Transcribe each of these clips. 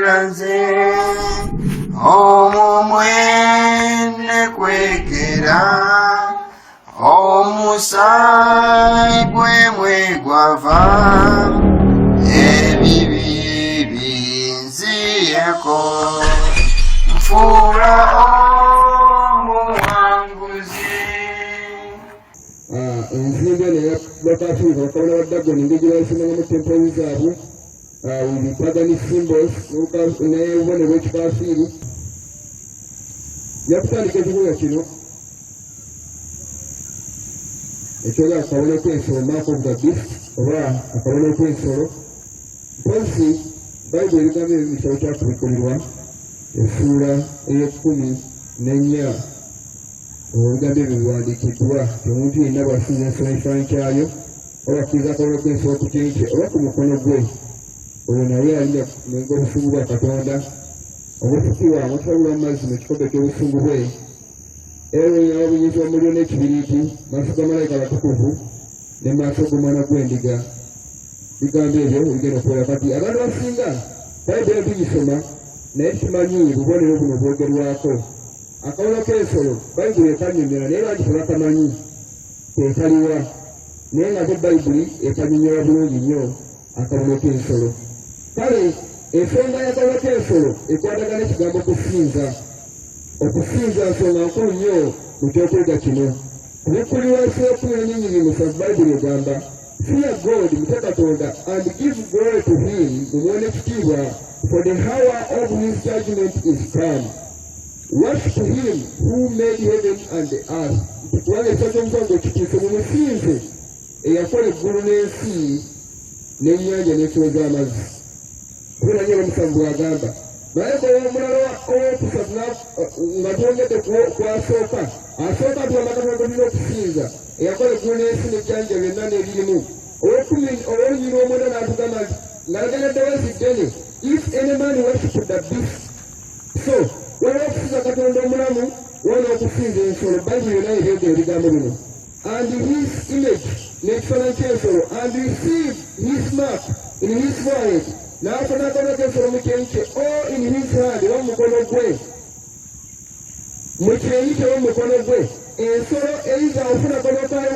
Nze omumwene kwekera omusaayi gwe gwava ebibi binziyeko nfuula omuwanguzi. Enzimbe nebakafiirwa bakabona baddagoni engeri bayisemangamu tempozi zaabwe pagan symbols n'obubonero bw'ekikafiiri. Yakutandika ekibuga kino ekyoga akabona kw'ensolo mark of the beast oba akabona kw'ensolo mpozi bayibuli ebigambo ebyo bitabo kyakubikulirwa enfuula ey'ekumi-4 ebigambo ebyo biwandiikiddwa omuntu yenna bw'asinza ensolo ekifaananyi kyayo oba akkiriza akabona kw'ensolo ku kyenkye oba ku mukono gwe oyo naye alina kumenga obusungu bwa Katonda obufukibwa amutabula mu mazzi mu kikombe ky'obusungu bwe era obuyinza omuliro n'ekibiriiti maaso ga malayika batukuvu ne maaso g'omwana gw'endiga. Bigambo ebyo bigenda okukola kati abantu basinga bayibuli tugisoma naye tumanyi bubonero buno bwogerwako. Akabona k'ensolo bayibuli ekannyonnyola naye lwaki tebakamanyi kekaliwa naye ng'ate bayibuli ekannyonnyola bulungi nnyo akabona k'ensolo. Kale ensonga y'akabona k'ensolo ekwatagana ekigambo okusinza. Okusinza nsonga nkulu nnyo mu kyokwega kino. Kubikuli wansi y'ekumi-7 bayibuli egamba fear God, mutya Katonda, and give glory to him, mumuwe n'ekitiibwa, for the hour of his judgment is come. Worship him who made heaven and the earth. Kubanga ekisa ky'omusango kitiise mumusinze eyakola eggulu n'ensi n'ennyanja n'ensulo z'amazzi. Kubera nnyo omusango bw'agamba naye omulala owokusatu nga twongedde kwasooka asooka tuwamakatonda tulina okusinza eyakola eggulu n'ensi n'ejjanja byonna n'ebirimu. Ow'olunyiri omwenda n'atugamba nti ng'alagana ddoboozi ddene, if any man worship the beast. So waliwo okusinza Katonda omulamu waliwo okusinza ensolo. Bayibuli yonna ebyogera ebigambo bino. And his image n'ekifaananyi ky'ensolo, and receive his mark in his forehead, n'afuna akabona k'ensolo mu kyenkye, or in his hand oba mu mukono gwe, mu kyenyi kye oba mu mukono gwe. Ensolo eyinza ofuna akabona kayo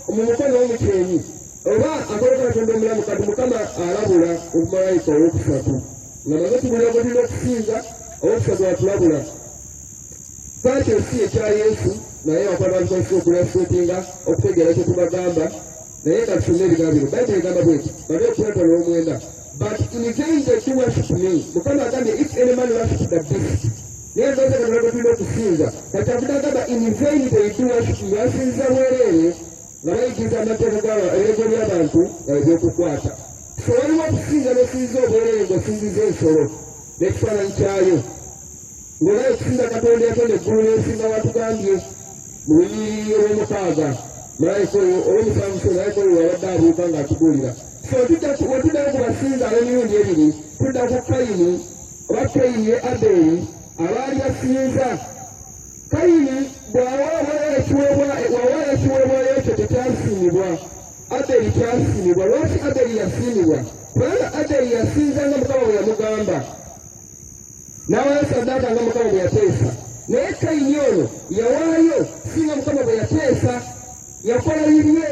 mu mukono oba mu kyenyi, oba akabona ka Katonda omulamu. Kati Mukama alabula obumalayika ow'okusatu nga maze tubulira bwe tulina okusinza owokusatu atulabula. Kaaki ensi ekya Yesu naye wakwata bakikozesa okulasuutinga okutegeera kye tubagamba naye katusome ebigambo bino. Bayibuli egamba bweti bali okulata olw'omwenda, but in vain they do worship me. Mukama agambye if any man worship the beast. Naye ndoza Katonda gwe tulina okusinza kati avuga agamba in vain they do worship me. Basinza bwereere nga bayigiriza amateeka ebirego by'abantu ebyokukwata. So waliwo okusinza n'osinza obwereere ng'osinziza ensolo n'ekifaananyi kyayo ng'olaba okusinza Katonda yatonda eggulu n'ensi nga watugambye mu Lunyiriri olw'omukaaga malayika oyo olw'omusanvu malayika oyo wabadde abuuka ng'atubuulira. So wetuddayo ku basinza ab'emirundi ebiri tudda ku Kayini oba Kayini ye Aberi abaali basinza. Kayini bw'awaayo ekiweebwayo ekyo tekyasiimibwa, Aberi kyasiimibwa. Lwaki Aberi yasiimibwa? Kubanga Aberi yasinzanga Mukama bwe yamugamba n'awaayo ssaddaaka nga Mukama bwe yateesa. Naye Kayini ono yawaayo singa Mukama bwe yateesa, yakola bibye.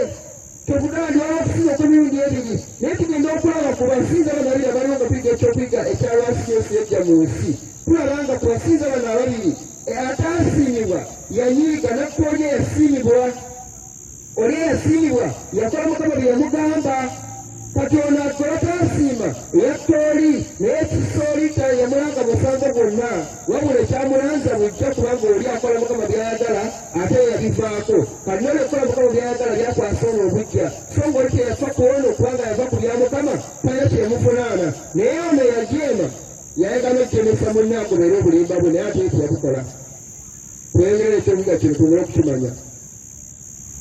Tebugandi waliwo okusinza okw'emirundi ebiri naye tugenda okulaba ku basinza bano abiri abaliwo nga tuyiga ekyokuyiga ekyalwaki Yesu yajja mu nsi. Tulaba nga ku basinza bano ababiri ataasiimibwa yanyiiga nakku oli eyasiimibwa. Oli eyasiimibwa yakola Mukama bye yamugamba. Kati ono akola taasiima eyatta oli naye ekisooli yamulanga musango gwonna wabula ekyamulanza bujja kubanga oli akola Mukama by'ayagala ate yabivaako. Kati nole okukola Mukama by'ayagala byakwasa ono obujja so ng'oli teyafa kuwona okubanga yava ku bya Mukama talina kyemuvunaana. Naye ono yajeema yayagala okukemesa munne agoberera obulimba bwe naye ate teyabukola. Twegerera ekyobuga kino tugenda okukimanya.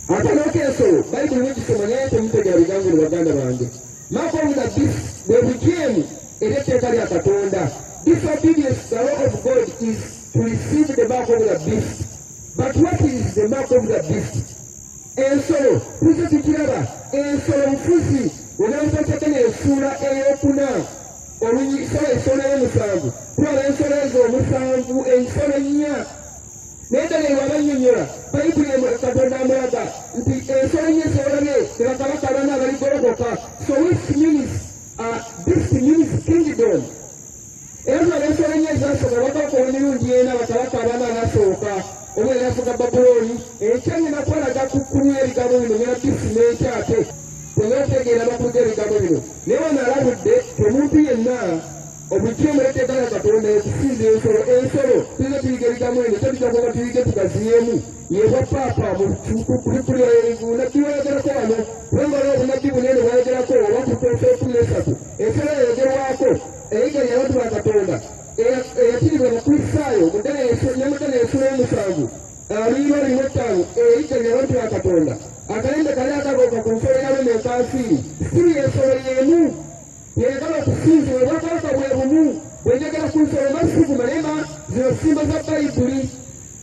Ate n'okensolo bayibuli mugisoma naye temutegera bigambo bino baganda bange. Mark of the beast bwe bujeemu ery'etteeka lya Katonda. Disobedience to the law of God is to receive the mark of the beast. But what is the mark of the beast? Ensolo tuze tukiraba. Ensolo nfuzi onamusatekene ensuula ey'okuna ensolo y'omusanvu tulaba ensolo ezo omusanvu ensolo nnya naye ddala ewabannyonnyola bayibuli katonda amulaga nti ensolo nnya eziolabye tebakabaka abana abaligolokoka so which means this means kingdom era tulaba ensolo nnya ezasooka bakakola emirundi ena bakabaka abana abasooka oba erafuga babulooni ekyanyina kwalaga kukkulu y'ebigambo bino ngera bisi n'ekyate tegeetegeera amakulu g'ebigambo bino naye wano alabudde omuntu yenna obuggya omuleteekala katonda okusinza ensolo tulina tuyiga ebigambo bino tetujjakuba tuyige tugaziyeemu yebwa paapa nabbi wayogerako wano kubanga olwo obunabbi bunene bwayogerako obakuta ensolo 13 ensolo eyogerwako eyigalya abantu ba katonda eyatirirwa mukristaayo nyamudana ensolo y'omusanvu aluyirwa 5 eyigalya abantu ba katonda akalembe kali akagoka ku nsolo yalome enkansiiri siri ensolo y'emu yeyagala okusinzibwa obwakabaka bwe bumu bwenjagala ku nsolo masigu malema zino simba za bayibuli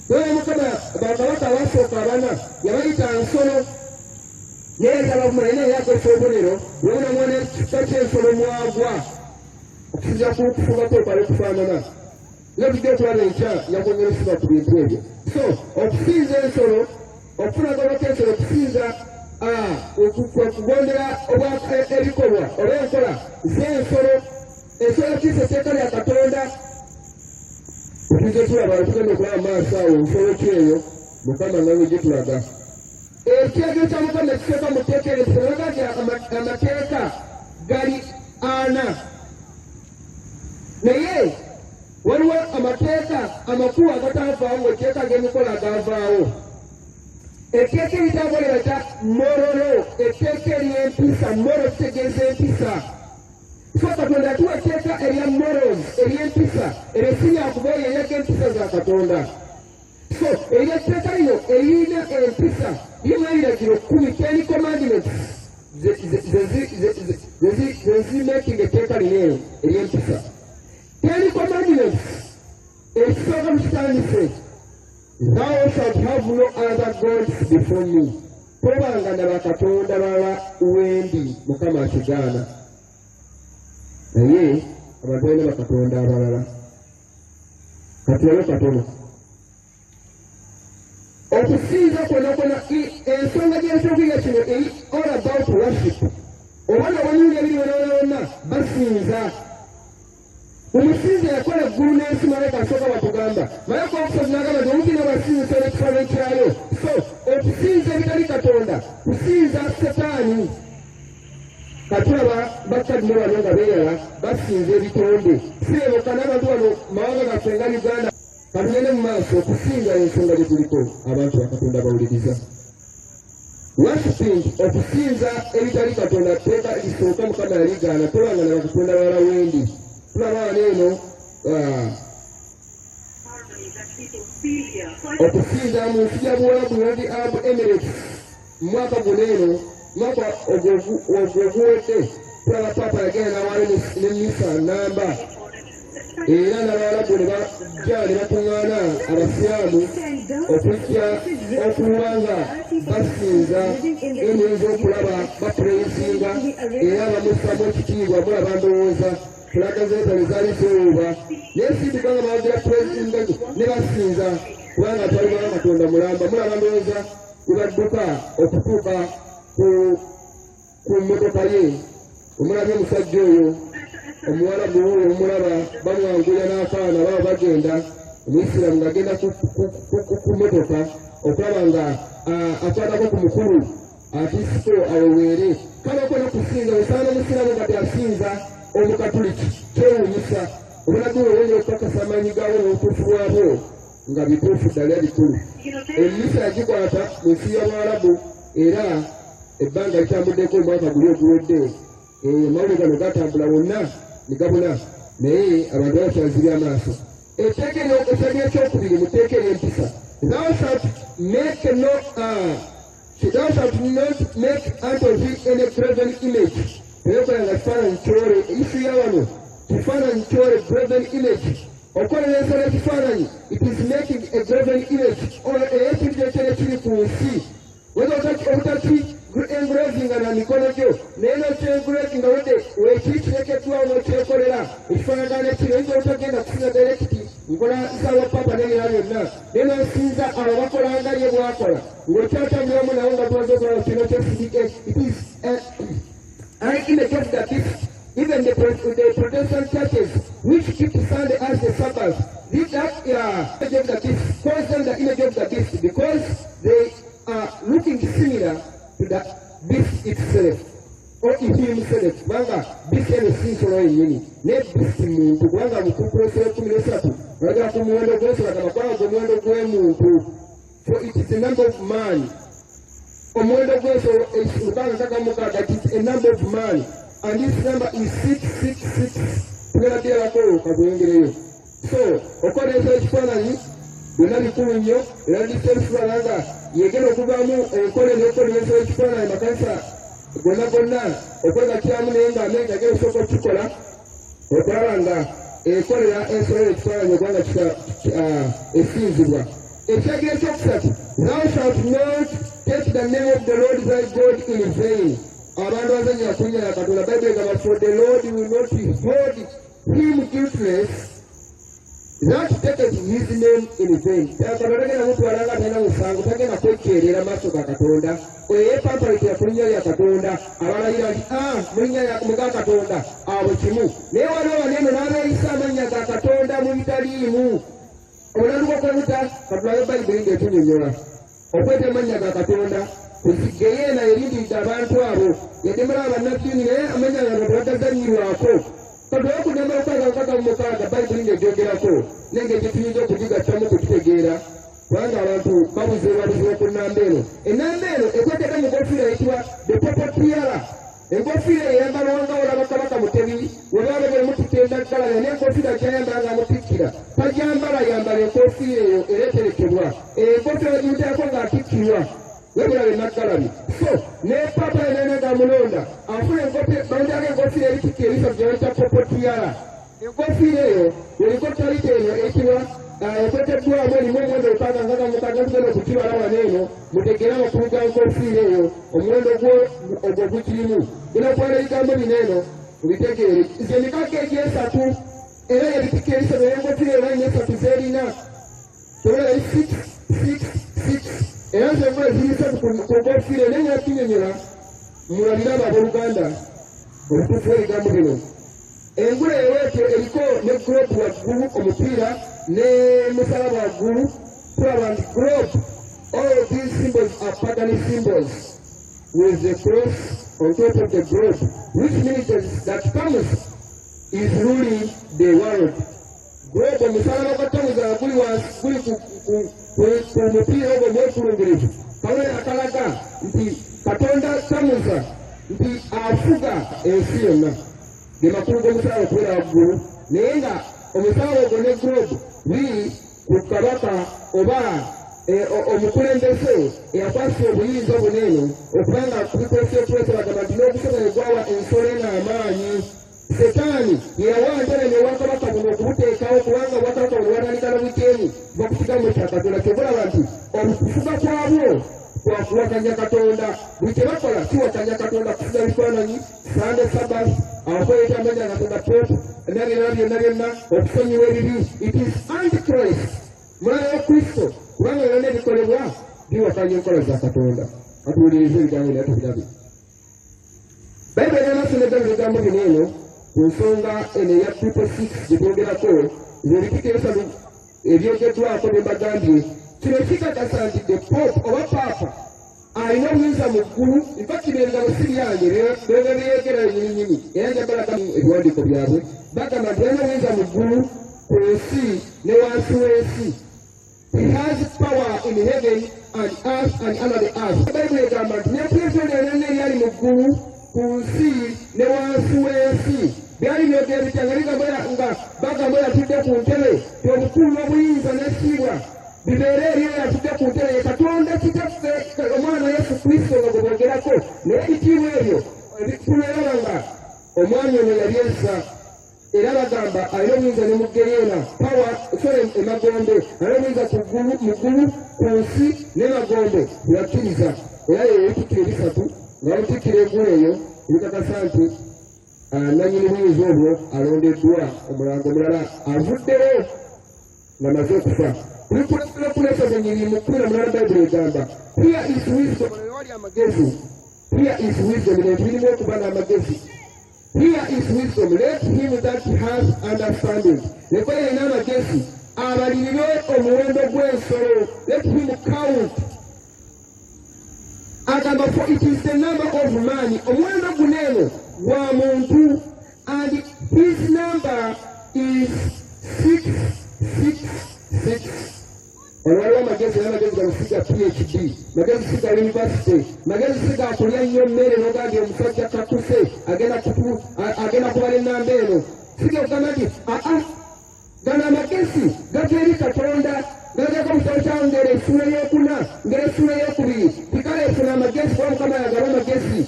naye mukama bakabaka abasooka abana yabayita nsolo naye yabavumula naye yakosa obubonero webuna mwana ekika ky'ensolo mwagwa okusinza kufugako okwala okufaanana nga tujja okulaba enkya yakwongera okusiba ku bintu ebyo so okusinza ensolo okufunagabako ensolo okusinza okugondera ebikolwa oba enkola z'ensolo ensolo kiisa etteeka lya katonda tuze tulaba tugenda okulaba maaso awo nsolo kyeyo mukama nga bwe gitulaga ekiragiro kya mukama ekisooka mu tteeka eryo kiraga amateeka gali 4 naye waliwo amateeka amakulu agatavaawo ngaetteeka g'emikola agavaawo etteeka eritabolera ta morolo etteeka ery'empisa moro kitegeeza empisa so katonda atuwa etteeka erya moros ery'empisa eryo sinyakuba eyo eryaga empisa za katonda so eryetteeka lino erina empisa limu ebiragiro 10 10 commandments zezimaking etteeka lino eyo ery'empisa 10 commandments ekisooka mukitandise thou shalt have no other gods before me tobanga na bakatonda bala wendi mukama akigaana naye abantu balina bakatonda abalala katulabe katono okusinza kwonakona ensonga gy'ekyokuyiga kino eri all about worship obwana obwanyuuli ebiri wonawona basinza omusinza yakola eggulu n'ensi malayika asooka batugamba malayika okusatu n'agamba nti omukina basinza n'ekifaananyi kyayo so okusinza ebitali katonda kusinza setaani katulaba bakadde bano nga beeyala basinza ebitonde sirebuka n'abantu bano mawanga gaffe nga uganda katugende mu maaso okusinza ensonga gye tuliko abantu bakatonda bawuliriza worshiping okusinza ebitali katonda tteeka lisooka mukama yaligaana tobanga na bakatonda bawala wendi tulaba wano eno okusinza mu nsi ya buwalabu United Arab Emirates mu mwaka guno eno mwaka ogw'oguwedde tulaba paapa yagenda nawaayo ne misa namba era n'abawalabu ne bajja ne batuŋŋaana abasiraamu okujja okuwanga basinza emyezi okulaba bapuleyisinga era bamussamu ekitiibwa mulaba ndowooza kulaga zentale zaali zewuuba naye sindika nga bawagira puleyisinga ne basinza kubanga twalibawo katonda mulamba mulaba ndowooza webadduka okutuuka ku mmotoka ye omulabye omusajja oyo omuwalabu oyo omulaba bamwangulya n'akaana baba bagenda omuisiraamu ng'agenda ku mmotoka okulaba nga akwatako ku mukulu atiisiko aweweere kale okona kusinza osaana omusiraamu nga tyasinza omukatuliki kyewuunyisa obunagula owonyera okukakasa amaanyi gaabo n'obutuufu bwabwo nga bituufu ddala bikulu emisa yagikwata mu nsi y'abawalabu era ebbanga litambuddeko omwaka guli oguwedde amawulire gano gatambula wonna ne gabula naye abantu bakyazibya amaaso etteeka eryokesabya ekyokubiri mu tteeka ery'empisa thou shalt not make unto thee any graven image teyokolanga kifaananyi kyole isu ya wano kifaananyi kyole graven image okolera ensolo ekifaananyi it is making a graven image eyekintu ekyere kiri ku nsi weza obutaki engraving na mikono gyo naye nokyengravinga wedde wekiri kirekeddwawo n'okyekolera n'ebirala byonna naye n'osinza abo bakolanga ye bwakola ng'okyatambulamu nawo nga tumaze okola kino kyesibike it is in the case that even the Protestant churches which keep Sunday as the Sabbath, this image of the beast calls them the image of the beast because they are looking similar to the beast itself or in himself. Kubanga beast eno si nsolo yennyini naye beast muntu kubanga mu Kukolosero 13 bagala ku muwendo gw'ensolo agamba kwanga omuwendo gw'emuntu. So it is a number of man. Omuwendo gw'ensolo Lukanga 6:6 it is a number of man. And this number is 666. Tugenda kirabako katuyongereyo. So okoleeza ekifaananyi byonna bikulu nnyo era disitulikibala nga yegenda okuvaamu enkola n'okukoleeza ekifaananyi makanisa gonna okwegakiramu naye ng'amenga agenda osooka okukikola okulaba nga ekolera ensolero ekifaananyi okubanga esinzibwa. Ekyegera ekyokusatu, thou shalt not take the name of the Lord thy God in vain. Abantu bazannya kunya ya Katonda Bible egamba for the Lord will not hold him guiltless that taketh his name in vain. Katonda tagenda mutwala nga talina musango, tagenda kwekyerera maaso ga Katonda. Oyo yeepampalikira ku linnya lya Katonda abalayira nti mu linnya muga Katonda abo kimu. Naye waliwo baneno n'abeeyisa amannya ga Katonda mu bitaliimu. Omulandu gw'okwebuta katulabe Bayibuli ng'etunyonnyola okweta amannya ga Katonda. Kusigeyeena erindiridde abantu abo yademera abannaddiini naye amanya nga tebatazannyirwako. Katulabe kudemba 6:6 Bayibuli ng'egyogerako n'engeri tuyinza okugigattamu kukitegeera kubanga abantu babuzeebwabuziba ku nnamba eno. Ennamba eno ekweteka mu nkofiira eyitibwa the purple tiara. Enkofiira eyambalwanga olaba Kabaka Mutebi we baaba beemutikkira endaggalanya n'enkofiira gy'ayambala ng'amutikkira tagyambala yambala enkofiira eyo ereeterekebwa. Enkofiira bagiyitako ng'atikkirwa webulabe naggalabi. So ne papa yenenga mulonda afuna banjala enkofiira eritikkira ebifo gyeyita purple tiara. Enkofiira eyo eriko talita eno ekibwa ekweteddwamu erimu omuwendo 666 tugenda okukibala wano eno mutegeere amakulu ga nkofiira eyo omuwendo ogwo gukirimu. Genda okwala ebigambo bino eno mubitegeere. Ze emikaka egy'esatu era yebitikka ebisatu n'enkofiira eyo line esatu z'erina tobulaba 666 era nzengula zirisatu ku nkofiira naye nga tunyonyola mulabire abo abooluganda obutuufu bw'ebigambo bino. Engula eweetyo eriko ne globe waggulu omupiira ne musalaba waggulu tulaba nti globe. All of these symbols are pagan symbols with the cross on top of the globe, which means that Tammuz is ruling the world. Globe omusalaba gwa Tammuz guli ku mupiira ogwo omwekulungirivu kabone akalaga nti Katonda Tammuz nti afuga ensi yonna. Ge makulu g'omusalaba okubeera waggulu naye nga omusalaba ogwo ne globe biri ku kabaka oba omukulembeze eyakwasisa obuyinza obuneeno okubanga kubikolesekulese bagamba nti n'obusobozi gwawa ensolo eno amaanyi. Setaani yeyawa ntebe n'obwakabaka buno okubuteekawo kubanga obwakabaka buno bwatandika n'obukyenyi kuva ku kigambo kya Katonda. Kyebulaba nti okufuga kwabwo kwakuwakanya Katonda. Buli kye bakola kiwakanya Katonda. Kufuga bifaananyi Sunday Sabbath abakweyita amanya Katonda Pope n'ebirala byonna byonna okusonyiwa ebibi. It is Antichrist mwana wa Kristo kubanga byonna ebikolebwa biwakanya enkola za Katonda. Katuwulirize ebigambo naye tubirabe. Bayibuli y'amaaso n'eddala ebigambo bino eno ku nsonga eno eya 666 gye twogerako ng'ebitiko ebisatu ebyogeddwako bye mbagambye. Kino kikakasa nti the Pope oba Paapa alina obuyinza mu ggulu. Nfakira engalo si byange bebe beyeegera nyininyini era njagala ebiwandiiko byabwe bagamba nti alina obuyinza mu ggulu ku nsi ne wansi w'ensi. He has power in heaven and earth and under the earth. Bayibuli egamba nti ne pulezidenti yonna eryali mu ggulu ku nsi ne wansi w'ensi byali byogera bitya nga nga bagamba yatudde ku ntebe ti obukulu n'obuyinza n'ekitiibwa bibeere eriyo yatudde ku ntebe ye Katonda kitaffe omwana Yesu Kristo nga gwe boogerako. Naye ebitiibwa ebyo tulaba nga omwami ono yali ensa era bagamba alina obuyinza ne mu Geryena pawa sole emagombe alina obuyinza mu ggulu ku nsi n'emagombe yakkiriza era yeebitikkira ebisatu nga bamutikkira eggulu eyo ebikakasa nti nannyini buyinza obwo alondeddwa omulango omulala avuddewo ng'amaze okufa. kulikulekulesa zenyirimu 18 Bayibuli egamba here is wisdom wali amagezi here is wisdom ne kirimu okuba n'amagezi here is wisdom let him that has understanding lekola ina amagezi abalirire omuwendo gw'ensolo let him count agamba for it is the number of man omuwendo guneeno gwa muntu and his number is 666 olwaliwo amagezi gamusiga PhD magezi siga university magezi siga akulya nnyo mmere n'ogambye omusajja kakuse agenda kubala ennamba eno siga ogamba nti gano amagezi gava eri Katonda gagako musalo kyawo ngeri essula ey'okuna ngeri essula ey'okubiri tikala efuna amagezi kuba Mukama yagaba amagezi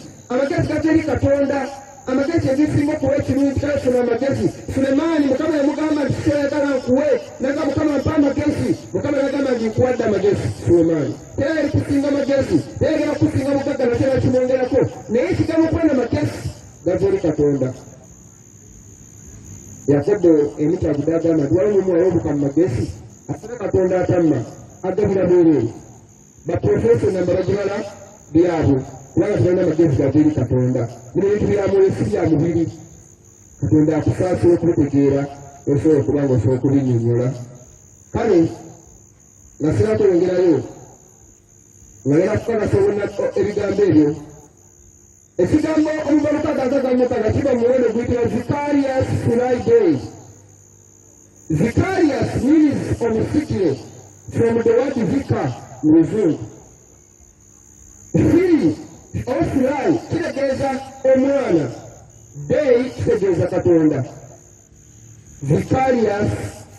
gava eri Katonda amagezi egisinga okuwa ekirungi kale funa amagezi Sulemaani Mukama yamugamba nti kyoyagala nkuwe naga Mukama mpa amagezi Mukama yagamba nti nkuwadde amagezi Sulemaani tera eri kusinga amagezi tera egera kusinga mugagga natera kimwongerako naye kigambo kwena amagezi gava eri Katonda Yakobo emiti agudagamba nti waliwo omumu awobuka mu magezi ate Katonda atamma agabira bwereere baprofeso namba bagibala byabwe kubanga tulina amagezi gava eri Katonda bino bintu byamwesi bya mubiri Katonda akusaasira okubitegeera osobola okuba nga osobola okubinnyonnyola kale nga sinakweyongerayo nga ngenda kukakasa ebigambo ebyo ekigambo olubalukagaagagamukaaga kiba muwendo guyitibwa vicarious Friday. Vicarious means omusikire from the word vicar mu Luzungu. Firi ofulai kitegeeza omwana day kitegeeza Katonda. Vicarious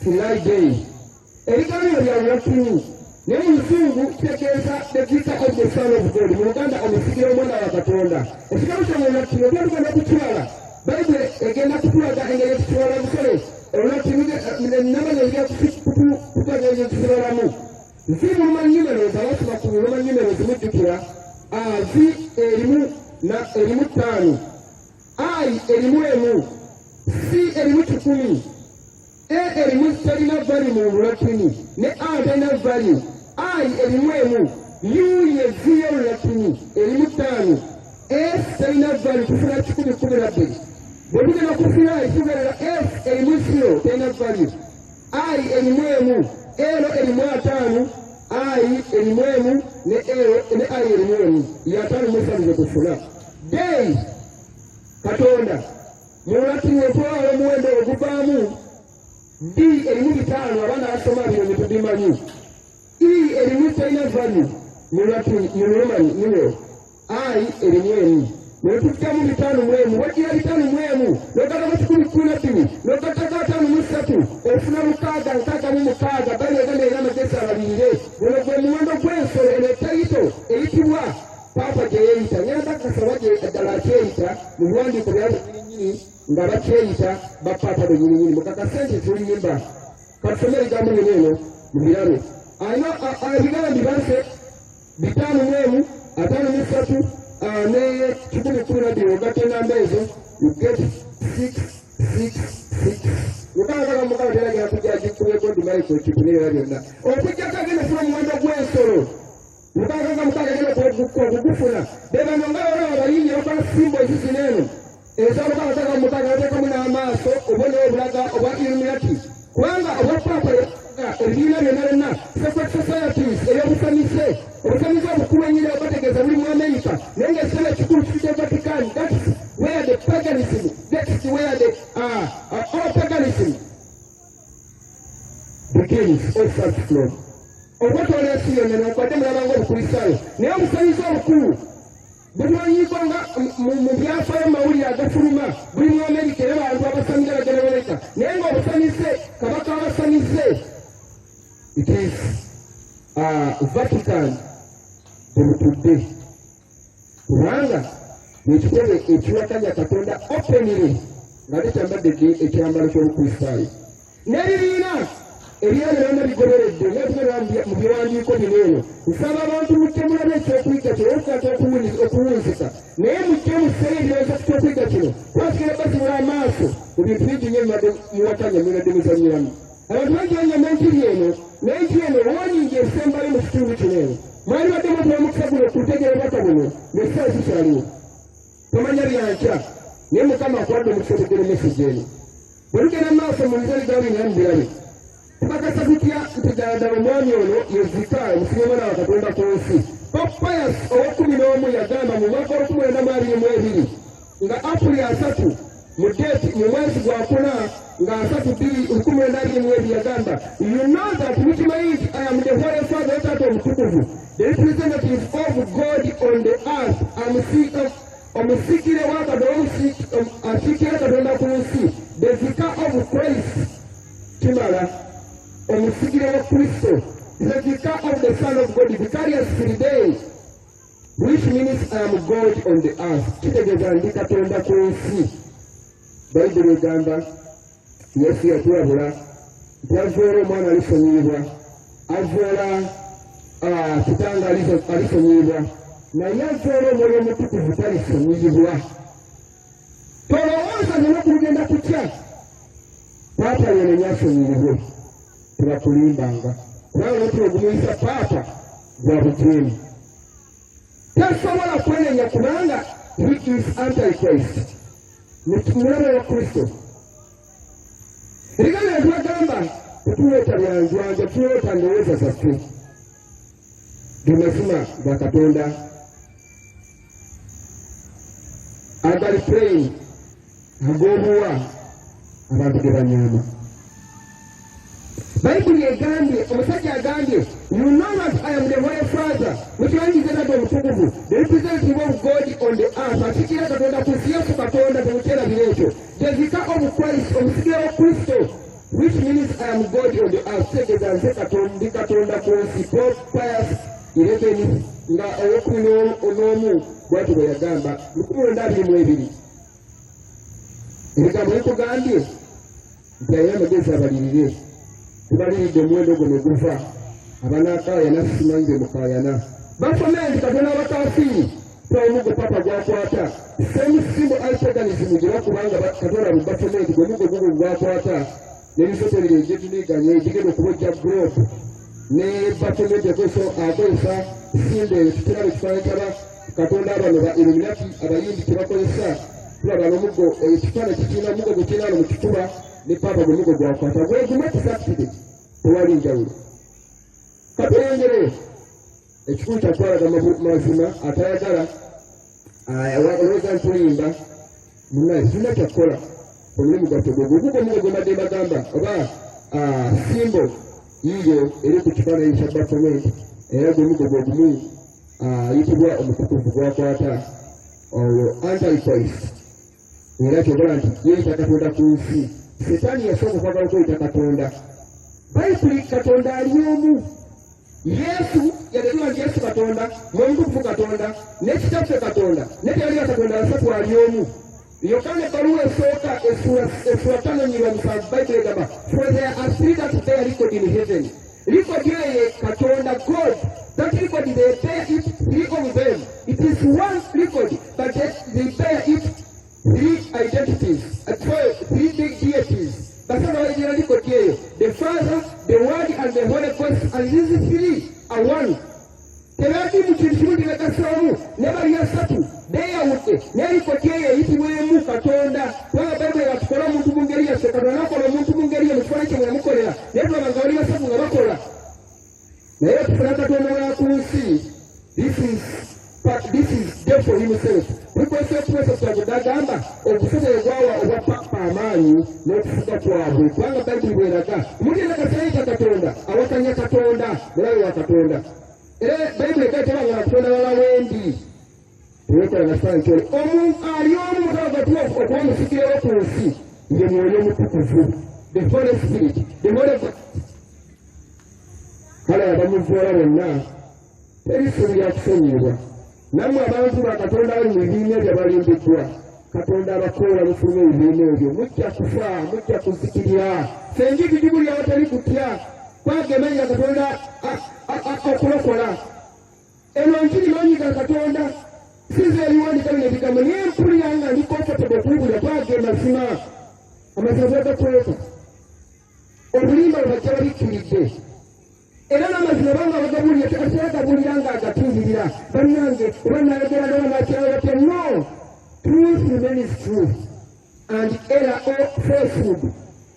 Friday ebigambo bya Lulatini naye mu Luzungu kitegeeza the vicar of the Son of God. Mu Luganda omusikire omwana wa Katonda. Ekigambo kya Lulatini oba tugenda kukitwala Bayibuli egenda kutulaga engeri ekitwala busole Lulatini namanya ejja kutulaga ekitwalamu nsi mulumanyumeroza abasoma ku lumanyumerozi mujjukira vi erimu 5 I erimu emu C erimu 10 A erimu terina value mu Lulatini ne A terina value I erimu emu U ye V ya Lulatini erimu 5 F terina value kufuna 10 bwe tugenda kufuna ekigerera F erimu 0 terina value I erimu emu Ero erimu 5 I erimu emu ne I erimu emu yatano musanze kufuna day Katonda mu Lulatini wetwala omuwendo oguvaamu D erimu 5 abaana basoma bino bitubimanyi E erimu terina value mu Lulatini mu Lumanyi niyo I erimu emu Nekutjamu 5 mwemu wagira 5 mwemu nogata mu 12 nogata 5 mu 3 ofuna mukaga nkaka mu mukaga bali egenda era amagezi abalire buno gwe muwendo gw'ensolo eno etayito eyitibwa papa gye yeeyita nyanda kasaba gye eddala kyeyita mu biwandiiko bya bunyininyini nga bakyeyita bapapa benyininyini mukakasente tuliyimba kasome ebigambo bino eno mu birabe ebigambo bibanse 5 mwemu 5 mu 3 ne 10 ogate namba ezo you get 666 mukaaga mukaaga teragira kujja gikubeko ndimaiko ekipunira byonna okujja kagenda funa muwendo gw'ensolo mukaaga genda kugufuna bebano nga bano abayingi bakola simbo ezizineeno ezamukaaga bateekamu n'amaaso oba n'obulaga oba Illuminati kubanga obwapapa ebibiina byonna byonna secret societies ey'obusanise obusanise obukulu enyini bategeeza buli mu America naye ng'ekiseera ekikulu kiri Vatican. That's where the paganism, that's where the all paganism begins or starts from. Obwetwala ensi yonna nenkwadde mulabanga obukristaayo naye obusanise obukulu butwanyibwa nga mu byafaayo mu mawulire agafuluma buli mu America era abantu abasanira bageneboleka naye ng'obusanise kabaka abasanise it is Vatican tebutudde kubanga ekitebe ekiwakanya Katonda openly nga tekyambadde ekyambalo ky'obukristaayo n'ebibiina ebyalirana bigoberedde n'ebigera mu biwandiiko bino eno nsaba abantu mujje mulabe ekyokuyiga kino okukata okuwunzika naye mujje museeyo ebirowoozo ky'okuyiga kino kwasigala basibula amaaso mu bintu bingi nnyo bimadde muwakanya mubadde muzanyiramu abantu bajjanya n'enjiri eno wonyingi esembayo mu kitundu kino eno mwali badde mutwamukisa guno ku ntegerabaka buno ng'essaawa zikyaliwo tomanya byankya naye mukama akwadde omukisa otegera emesegi eno bwe lugenda maaso mu nze ligabi naye mubirabe tubakasa tutya nti ddala omwami ono yezika omusinga omwana wa katonda ku nsi popayas ow'11 yagamba mu mwaka 1922 nga apuli 3 mu mwezi gwa kuna nga 3/1922 yagamba you know that mukimanyi nti I am the Holy Father Taata omutukuvu the representative of God on the earth omusikire wa katonda asiikira katonda ku nsi the vicar of Christ kimala omusigire wa Kristo the vicar of the Son of God vicarious fidei which means I am God on the earth kitegeeza ndi katonda ku nsi bayibuli egamba yesu yatulabula nti azuula omwana alisonyiyibwa azuula kitanga alisonyiyibwa naye azuula omwoyo omutukuvu talisonyiyibwa tolowooza nnaku lugenda kutya paapa yenenye asonyiyibwe tebakulimbanga kubanga nti ogumuyisa paapa gwa bujeemu tasobola kwenenya kubanga he is antichrist mulabe wa Kristo erigana etwagamba tetuleeta byanjwanja tuleeta ndowooza zaffe ge mazima ga katonda agali plain ag'obuwa abantu ge banyaama bayibuli egambye omusajja agambye you know that I am the Holy Father mukiwandize nadde omutukuvu the representative of God on the earth asikira katonda ku nsi yesu katonda temukyerabira ekyo the vicar of Christ omusigire wa Kristo which means I am God on the earth tegeeza nze ndi katonda ku nsi Pope Pius XI nga ow'11 bwatyo bwe yagamba 1922 ebigambo bikugambye nti ayina amagezi abalirire tubaliridde omuwendo gwo ne guva abanaakaayana simanyi be mukaayana basome nti katonda abakafiiri twaomugo papa gwakwata semusimbo alpaganism gye bakubanga katonda bubasome nti gwemugo gugo gwakwata n'ebisoterere egyetuniganye egigenda okubojja globe ne batomete akozesa simbo eyo kitulabe ekifaananyi kyaba katonda abano ba illuminati abayimbi kyebakozesa tulaba n'omugo ekifaananyi kikiina mugo gwe kinaano mu kifuba ne papa gwe mugo gwakwata gwegumatisaktide tewali njawulo katuyongere ekikulu kyatwalaga mazima atayagala olowooza ntulimba munaye tulina kyakukola omulimu gwaffe gwegugugo mugo gwe mbadde mbagamba oba simbo yiyo eri ku kifaananyi kya baphomet era gwe mugo gwegumu ayitibwa omutukuvu gwakwata olwo antichrist era kyobola nti yeeta katonda ku nsi setaani yasooka okwagala okweyita katonda bayibuli katonda ali omu yesu yaleerwa nti yesu katonda mwomutukuvu katonda n'ekitaffe katonda ne teyaliyo katonda asatu ali omu yokaana ebbaluwa esooka essula 5:7 bayibuli egamba for there are 3 that bear record in heaven record eyo katonda God that record they bear it 3 of them it is one record but they bear it 3 identities 3 big deities basaba bagira record eyo the Father the Word and the Holy Ghost and these 3 are one tebali mu kintu kimu tibagasamu ne bali asatu beyawudde n'erikoti eyo eyitibwemu katonda kubanga bayibuli batukola omuntu mu ngeri yaffe katonda nakola omuntu mu ngeri ye mu kifaananyi kye mwe yamukolera naye tulaba nga bali basatu nga bakola naye tufuna katonda wa ku nsi this is devil himself tulikwesa okuwesa tutagudagamba obusobozi bwawa obwa papa amaanyi n'okufuga kwabwe kubanga bayibuli bweraga mugenda kasayi ka katonda awakanya katonda mulabe wa katonda era bayibuli egaitebanga na katonda wala wendi tewekola na kifaananyi kyoli omuntu ali omu mutawagatuwa okuba musikirewo ku nsi nge mwoyo omutukuvu the Holy Spirit the Holy Ghost kale abamuvuola bonna terisubi lya kusonyiyibwa nammwe abantu ba katonda bali mu bibiina ebyo balimbiddwa katonda abakoola mufuluma ebibiina ebyo mujja kufa mujja kuzikirira senjigi gibuli awatali kutya kwagemanya katonda okulokola eno nkiri manyiga katonda size ebiwandika bino ebigambo naye mpulira nga ndi comfortable okubibulira kwage mazima amazima bwagakweka obulimba bwajja babikkiridde era n'amazima banga bagabulira atagabulira ng'agatumbirira bannange oba nayogera ddala nakirawo batya no truth remains truth and error or falsehood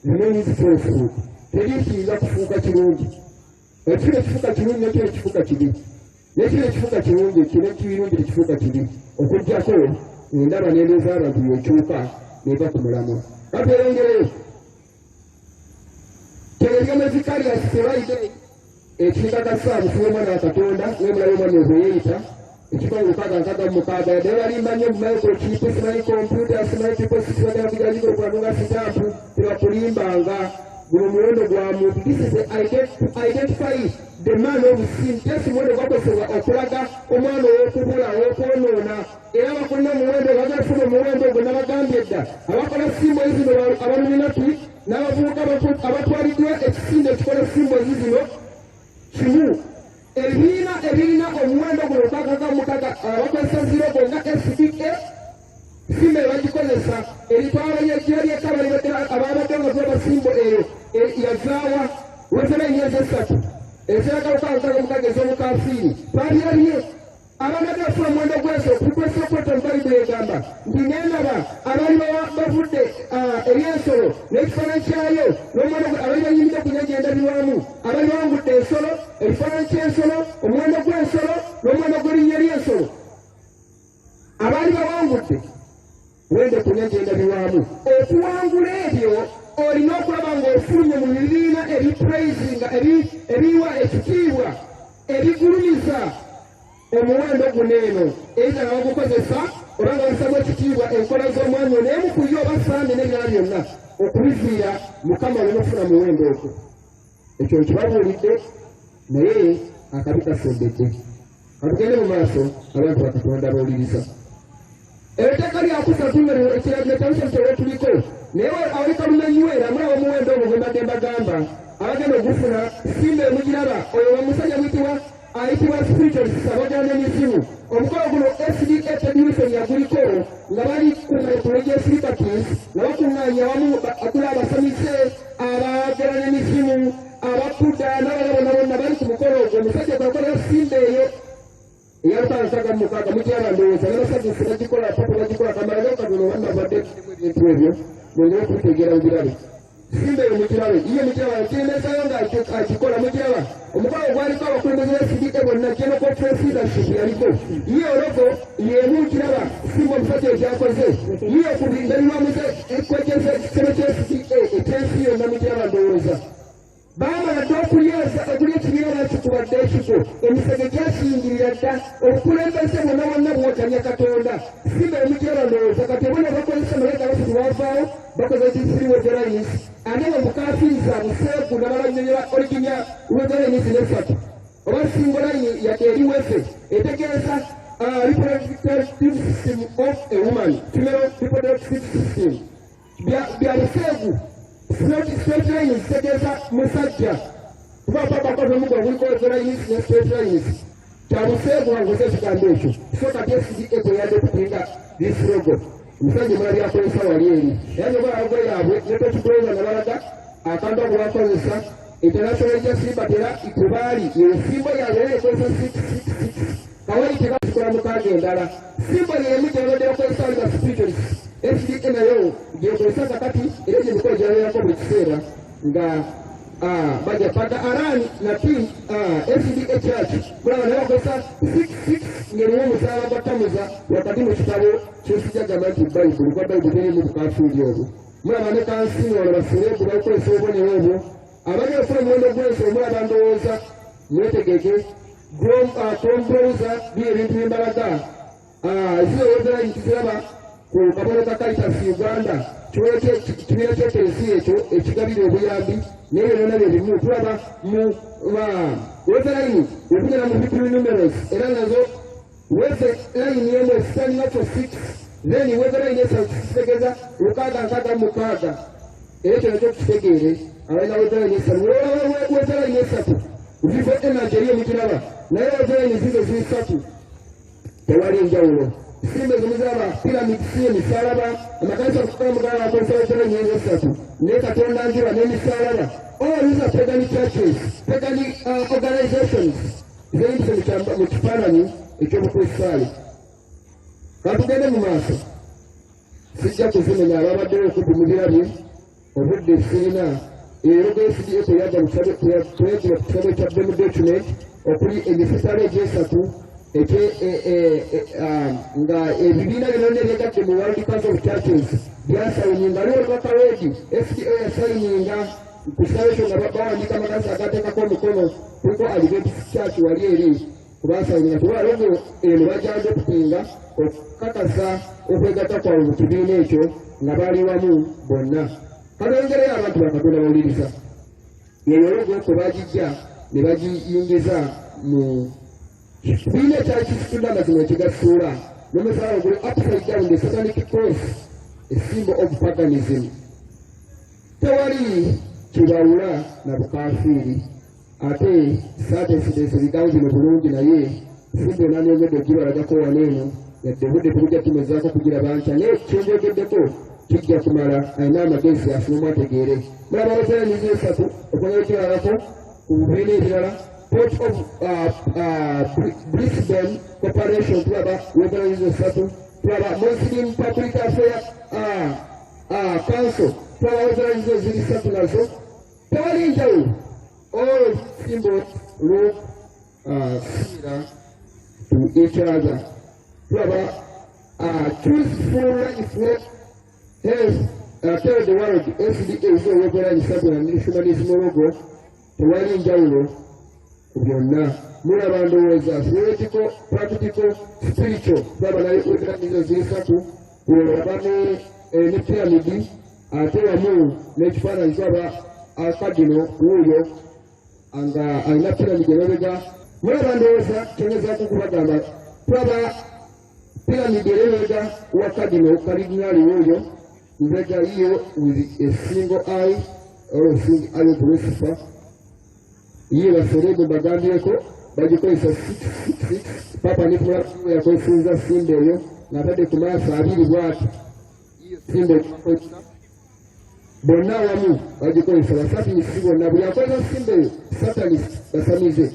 remains falsehood terikiyinza kufuuka kirungi ekiro ekifuuka kirungi nekiro ekifuuka kibi nekiro ekifuuka kirungi kino ekirungi tekifuuka kibi okuggyako endaba n'endooza abantu yekyuka neva ku mulamwa baterengereyo tereryomezikaliasi tebaide ekikakasa bufuba omwana wa katonda nemulayo omwana obweyeyita ekikongo mukaaga mukaaga yaddala balimba nnyo mumicrochip simanyi kompyuta simanyi pipositi bagala kujalika okulanunga sitampu tebakulimbanga guno muwendo gwa muntu this is to identify the man of sin tesi muwendo gwakozesebwa okulaga omwana ow'okubula ow'okwonoona era bakulina omuwendo bagafuna omuwendo ogwo nabagambye dda abakola simbo zino abaluminati n'abavubuka abatwaliddwa ekisinde ekikola simbo zino kimu ebibiina ebirina omuwendo guno okakagamukaga abakozesa zirogo nga SDA simba ebagikozesa eritwala lyekabalibatera ababadde nga z'abasimbo eyo yazaawa wezera emyezi 3 eziraga okakagamukaga ez'omukafiiri babyalye abamage bafuna omuwendo gweso kukwesa okweta mu bayibuli egamba nti nendaba abaali bavudde eryensolo n'ekifaananyi kyayo n'omuwendo abaali bayimiridde ku nnyanja endabirwamu abaali bawangudde ensolo ekifaananyi ky'ensolo omuwendo gw'ensolo n'omuwendo gw'erinnya ly'ensolo abaali bawangudde wende ku nnyanja endabirwamu okuwangula ebyo olina okulaba ng'ofulumye mu bibiina ebipraisinga ebiwa ekitiibwa ebigulumiza omuwendo guno eno era nga bagukozesa oba nga basamu ekitiibwa enkola z'omwami ono emu ku yo oba sande n'ebirala byonna okubiviira mukama olinaofuna muwendo ogwo ekyo nkibabuulidde naye akabi kasembedde katugende mu maaso abantu bakatonda bawuliriza etteeka lyakusatu nga ekiragiro talusomesa wetuliko naye awali kalumenywera mulaba omuwendo ogwo gwe mbadde mbagamba abagenda ogufuna simba emugiraba oyo bamusajja muyitibwa ayitibwa spiritualist abaganda n'emizimu omukolo guno SDA Federation yaguliko nga bali ku religious liberties nga bakuŋŋaanya wamu akula abasamize abagala n'emizimu abakudda n'abalala bonna bonna bali ku mukolo ogwo omusajja gwakolera simba eyo eyalukaaga mukaaga mugiraba ndowooza n'abasajjasi bagikola papa bagikola kamalaga katono bannabadde ebintu ebyo mwongere okubitegeera mugirabe simba eyo mugirabe iye mugiraba akiremezayo ng'akikola mugiraba omukolo gwaliko abakulembeze b'SDA bonna general conference leadership yaliko ye ologo yemu kiraba simba omusajja ekyakoze ye okubindalirwamuze ekwejeza ekisebo ky'SDA ekyensi yonna mugiraba ndowooza baamala dde okulya ekibiina bakikubadde ekiko emisege gyakiyingirira dda obukulembeze bwonna bwonna bwotanya katonda simba emugiraba ndowooza kati ebona bakozesa malega basatu bavaawo bakoze kisiri wegerayins ate bamukafiriza buseegu nabalanyonyola originya wegerayins nesatu oba singolayini eri weze etegeeza reproductive system of a woman female reproductive system bya buseegu straight lines zitegeeza musajja kuba papa kozomugo buliko wegerayins ne straight lines kyabuseegu wanguza ekigambo ekyo so kati SDA kweyadde kupinga disrogo omusajja omulala byakozesa wali eri era nyobaagwe yaabwe netokikuloza nabalaga akantu ako bakozesa international jasiba tera ikubaali ensimbo yaabwe ekozesa 666 kawali tekakikola mukaaga endala simbo yemu gyabadde bakozesa wali ba spiritualist SDA nayo gyekozesa kakati era gyemikolo gyalalerako buli kiseera nga bajja pata arani na pin SDA church mulaba naye bakozesa 66 ngeriwo omusalaba gwatamuza wakati mu kitabo kyesijagamba nti bayibuli gwa bayibuli terimu bukafiiri obwo mulaba ne kansini wano baserebu bakolesa obubonero obwo abajja bafuna omuwendo gw'ensi omulaba ndowooza mwetegeke chrome browser bye ebintu byembalaga eziweezera nkiziraba ku kabonero ka Caritas Uganda kibiina kyeteresi ekyo ekigabira obuyambi naye byonna bye bimu tulaba mu wezelayini okugenda mu Hebrew numerals era nazo weze layini emu esitalina kyo 6 then wezelayini esatu kitegeeza 666 era ekyo nakyo kitegeere abalina wezelayini esatu wezelayini esatu vivo energy eri emugiraba naye wezelayini zizo zisatu tewali enjawulo simba ezimuziraba piramid si emisalaba amakanisa okukola mugala akozesa wezelayini ezo esatu naye katonda njiba n'emisalaba all these are pagan churches, pagan organizations zeyise mu kifaananyi ekyobukristaayo. Katugende mu maaso, sijja kuzimenya ababaddewo okuddu mu birabye obudde sirina era GSDA teyaga kuyagira ku kisabo ekyaddemu document okuli emisitale egyesatu nga ebibiina byonna ebyegadde mu World Council of Churches byasayininga aliwo bakawedi FDA yasayininga ku kisabo ekyo nga bawandiika amakanisa agateekako omukono kuliko Adventist Church wali eri kubasayininga kubalongo eno bajjanze okutinga okukakasa okwegatta kwabwe mu kibiina ekyo nga bali wamu bonna. Kalongereyo abantu bakatonda bawuliriza yeeyologo kwe bagijja ne bagiyingiza mu kibiina ekyali kisitudde amazima ekigasuula n'omusala oguli upside down the satanic cross, a symbol of paganism. Tewali kibawula na bukafiiri ate saatesidesi ebigambo bino bulungi naye simba onaneyogedde ogibalagako waneeno yadde obudde tubujja tumezaako kugira nkya naye kyenjogeddeko kijja kumala alina amagezi afunamu ategeere. Mulaba abazalanyiza esatu okwongera kibalako ku bibiina ebirala Port of Brisbane Corporation tulaba wezalanyiza esatu, tulaba Muslim Public Affairs Council tulaba wezalanyiza eziri satu nazo. Tewali njawulo, all symbols look similar to each other. Tulaba choose full life health, tell the world SDA is a wezalanyiza nationalism logo. Tewali njawulo ku byonna. Mulaba ndowooza theoretical, practical, spiritual tulaba naye wezalanyiza eziri satu, kulaba ne piramidi ate wamu n'ekifaananyi tulaba akadino wuuyo nga alina piramidi emabega. Mulaba ndowooza kyengezaako kubagamba tulaba piramidi eremabega wa kadino karidinali wuuyo mbega hiyo with a single eye or a single eye of Lucifer. Hiyo baserebo bagambyeko bagikozesa 666 papa Nicola yakozesa simba eyo ng'atadde ku maaso abiri bw'ati. Simba egikozesa bonna wamu bagikozesa basatanisi bonna, buli akozesa simba eyo satanisi basamize.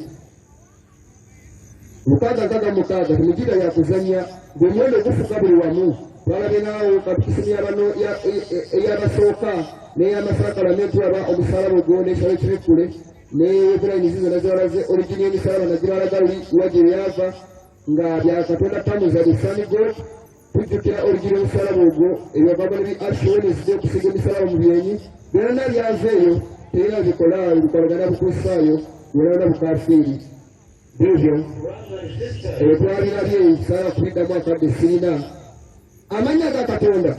666 tumugira yakuzanya ng'omuwendo gufuka buli wamu. Twalabe naawo katukisumi ey'abasooka n'ey'amasaakalamenti aba omusalaba ogwo n'ekisalo ekirekule n'ebulayinizi zonna ziwalaze origini y'emisalaba nagibalaga luli wagye byava nga bya Katonda tamuza the Sun God. Tujjukira origini y'omusalaba ogwo ebyavamo ne bi Ash Wednesday okusiga emisalaba mu byenyi byonna byava eyo terina bikola bikolagana bukristaayo byonna bukafiiri. Ebyo twabirabye nsala kubiddamu akadde sirina. Amanya ga Katonda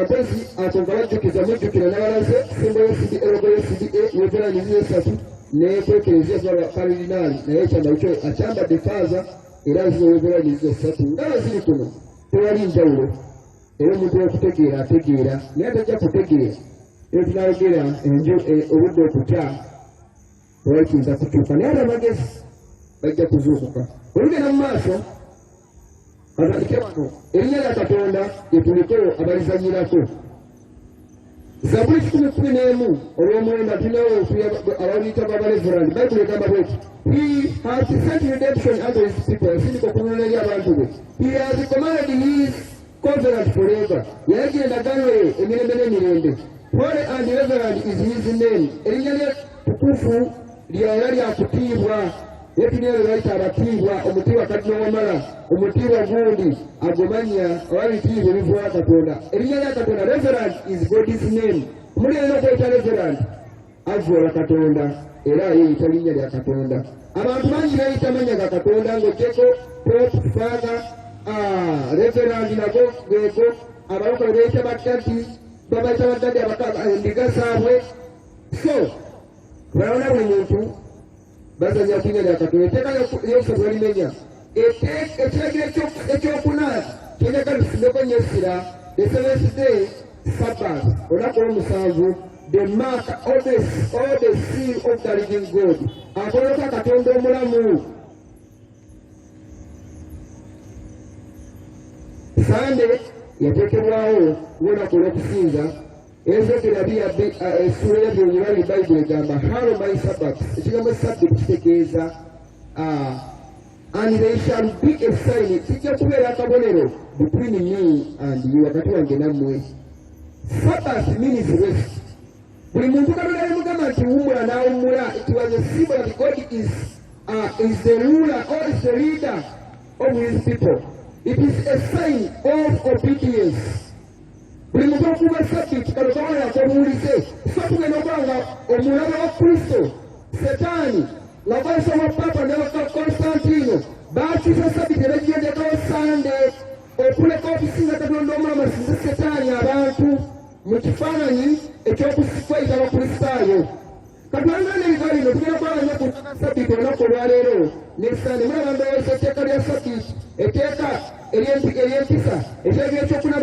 mpozi atonga bajjukiza mujjukira n'abalaze simba y'FDA logo y'FDA wezalanyiza esatu n'ekwekerezya zaba karidinaali naye ekyambalo kyo akyambadde faaza era zino wezalanyiza esatu ngalo ziri kuno. Tewali njawulo era omuntu w'okutegeera ategeera naye atajja kutegeera era tunayogera obudde okutya tewali kiyinza kukyuka naye ate amagezi bajja kuzuukuka. Olugenda mu maaso atandike wano erinnya lya Katonda lyetuliko abalizanyirako. Zabuli 11 olw'omwenda tulinawo ababiyita b'abaleverandi. Bayibuli egamba bweti he has sent redemption unto his people, yasindika okununula eri abantu be. He has commanded his covenant forever. Yalagira endagaano ye emirembe n'emirembe. Holy and reverend is his name. Erinnya lye tukufu lyera lyakutiibwa. Yetunyewe bayita abatiibwa, omutiibwa kadino wamala, omutiibwa gundi agomanya ababitiibwa ebivuwa Katonda. Erinnya lya Katonda reverend is God's name. Omuli alina okweyita reverend avoola Katonda era yeeyita linnya lya Katonda. Abantu bangi beeyita mannya ga Katonda ng'ogyeko Pope, Father, reverend nago geego. Abalokole beeyita baddaddi, babayita baddaddi endiga zaabwe. So balabona buli muntu bazanya linnya lya Katonda. Etteeka ly'okusatu balimenya. Ekiragiro ekyokuna kyenyaga tusindeko nnyo essira the seventh day Sabbath olunaku olw'omusanvu the mark all the seal of the living God. Akolero ka Katonda omulamu. Sande yateekebwawo olunaku olw'okusinza Ezekera essula y'ebyonyibali bayibuli egamba hallow my sabbath. Ekigambo sabbath kitegeeza and they shall be a sign. Kijja kubeera akabonero between me and you, wakati wange nammwe. Sabbath means rest. Buli muntu Katonda yamugamba nti wumula n'awumula. It was a symbol that God is the ruler or is the leader of his people. It is a sign of obedience. Buli muntu okuba Sabbath Katonda yakobuulize. So tugenda okubanga omulabe wa Kristo Setaani nga basoma Papa ne Konstantino baakyusa Sabbath ne bagigendekawo Sande okuleka okusinza Katonda omulama sinze Setaani abantu mu kifaananyi ekyokwayita abakristaayo. Katonda n'ebiga bino tugenda kwalanya ku Sabbath olunaku olwaleero ne Sande. Mulaba ndowooza etteeka lya Sabbath, etteeka ery'empisa ekyegiro ekyokuna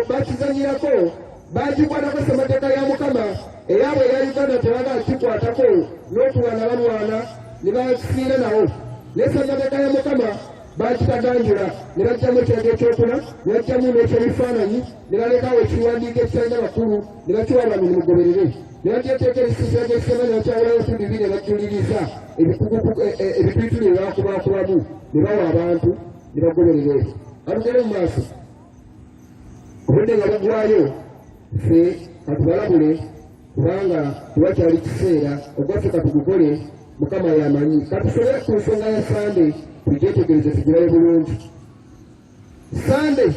bakizanyirako bagikwatako ssemateeka ya Mukama eyaabwe eya Uganda tebaga kikwatako n'okulwana balwana ne basiira nawo. Naye ssemateeka ya Mukama bakitaganjula ne bajjamu ekyegiro ekyokuna ne bajjamu n'ekyebifaananyi ne balekawo ekiwandiiko ekitalina makulu ne bakiwa abantu ne mugoberere. Ne bagyeteeka ebisiisira gy'ekisema ne bakyawulayo ensudu bibiri ne bajuliriza ebituituli ebyakubakubamu ne bawa abantu ne bagoberere. Atugere mu maaso obudde nga bugwayo ffe katubalabule kubanga tewakyali kiseera ogwaffe katugukole. Mukama yamanyi. Katusobole ku nsonga ya Sande tugyetegereze tugirabe bulungi. Sande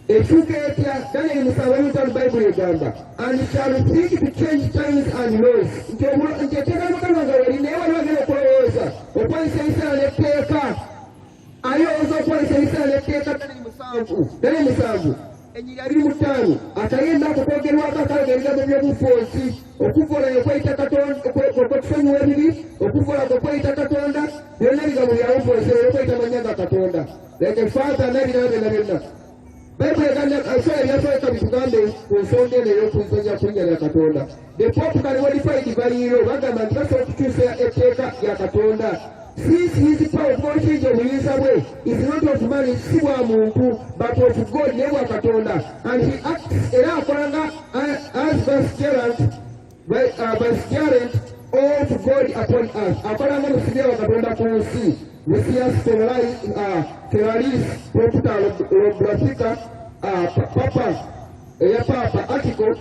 ekyuka etya? Daniel 7:5 Bayibuli egamba and shall think to change times and laws. Nti etteeka Mukama nga wali naye wali bagenda okulowooza okwayisa Isirayiri etteeka ayooza okwayisa Isirayiri etteeka Daniel 7 enyiri 25 atayenda okwogerwako akalaga ebigambo by'obufuuzi okuvoola okweyita Katonda okwekusanyiwa ebibi okuvoola okweyita Katonda byonna ebigambo byabufuuzi okweyita amannya ga Katonda like Father n'ebirala byonna byonna. Bayibuli egamba ebyasooka bitugambe ku nsonga eno ey'okuzanya ku linnya lya Katonda. The Pope can modify divine law. Bagamba nti basobola okukyusa etteeka lya Katonda. Since his power bw'okiija obuyinza bwe is not of man, si bwa muntu but of God, naye bwa Katonda. And he acts era akolanga as vicegerent of God upon earth. Akolanga musibya wa Katonda ku nsi. Messias Ferraris Propita Lobrasika Papa eya Papa article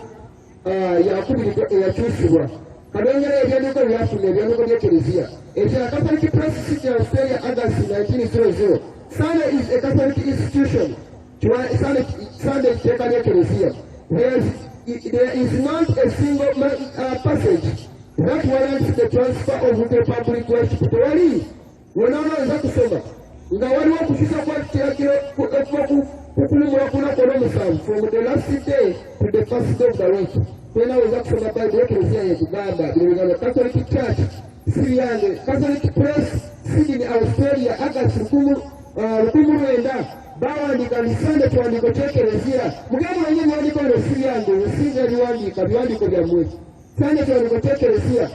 yakubiri eyakyusibwa. Kadongera ebyandiiko byafuna ebyandiiko by'Eklezia. Ekya Catholic Press City Australia August 1900. Sunday is a Catholic institution. Sunday etteeka ly'Eklezia. There is not a single passage that warrants the transfer of the public worship. Tewali wanaonaweza kusoma nga waliwo okukyusa kwa kiragiro okukulumula kunaku olw'omusanvu from the last day to the first day of the week. Twenaweza kusoma Bayibuli. Eklezia yekugamba bino bigambo. Catholic Church Siriyange Catholic Press Sydney Australia August 1900 bawandiika nti Sande kiwandiiko ky'Eklezia. Mugambo wenye ebiwandiiko bino Siriyange nsinga ebiwandiika biwandiiko byammwe. Sande kiwandiiko ky'Eklezia.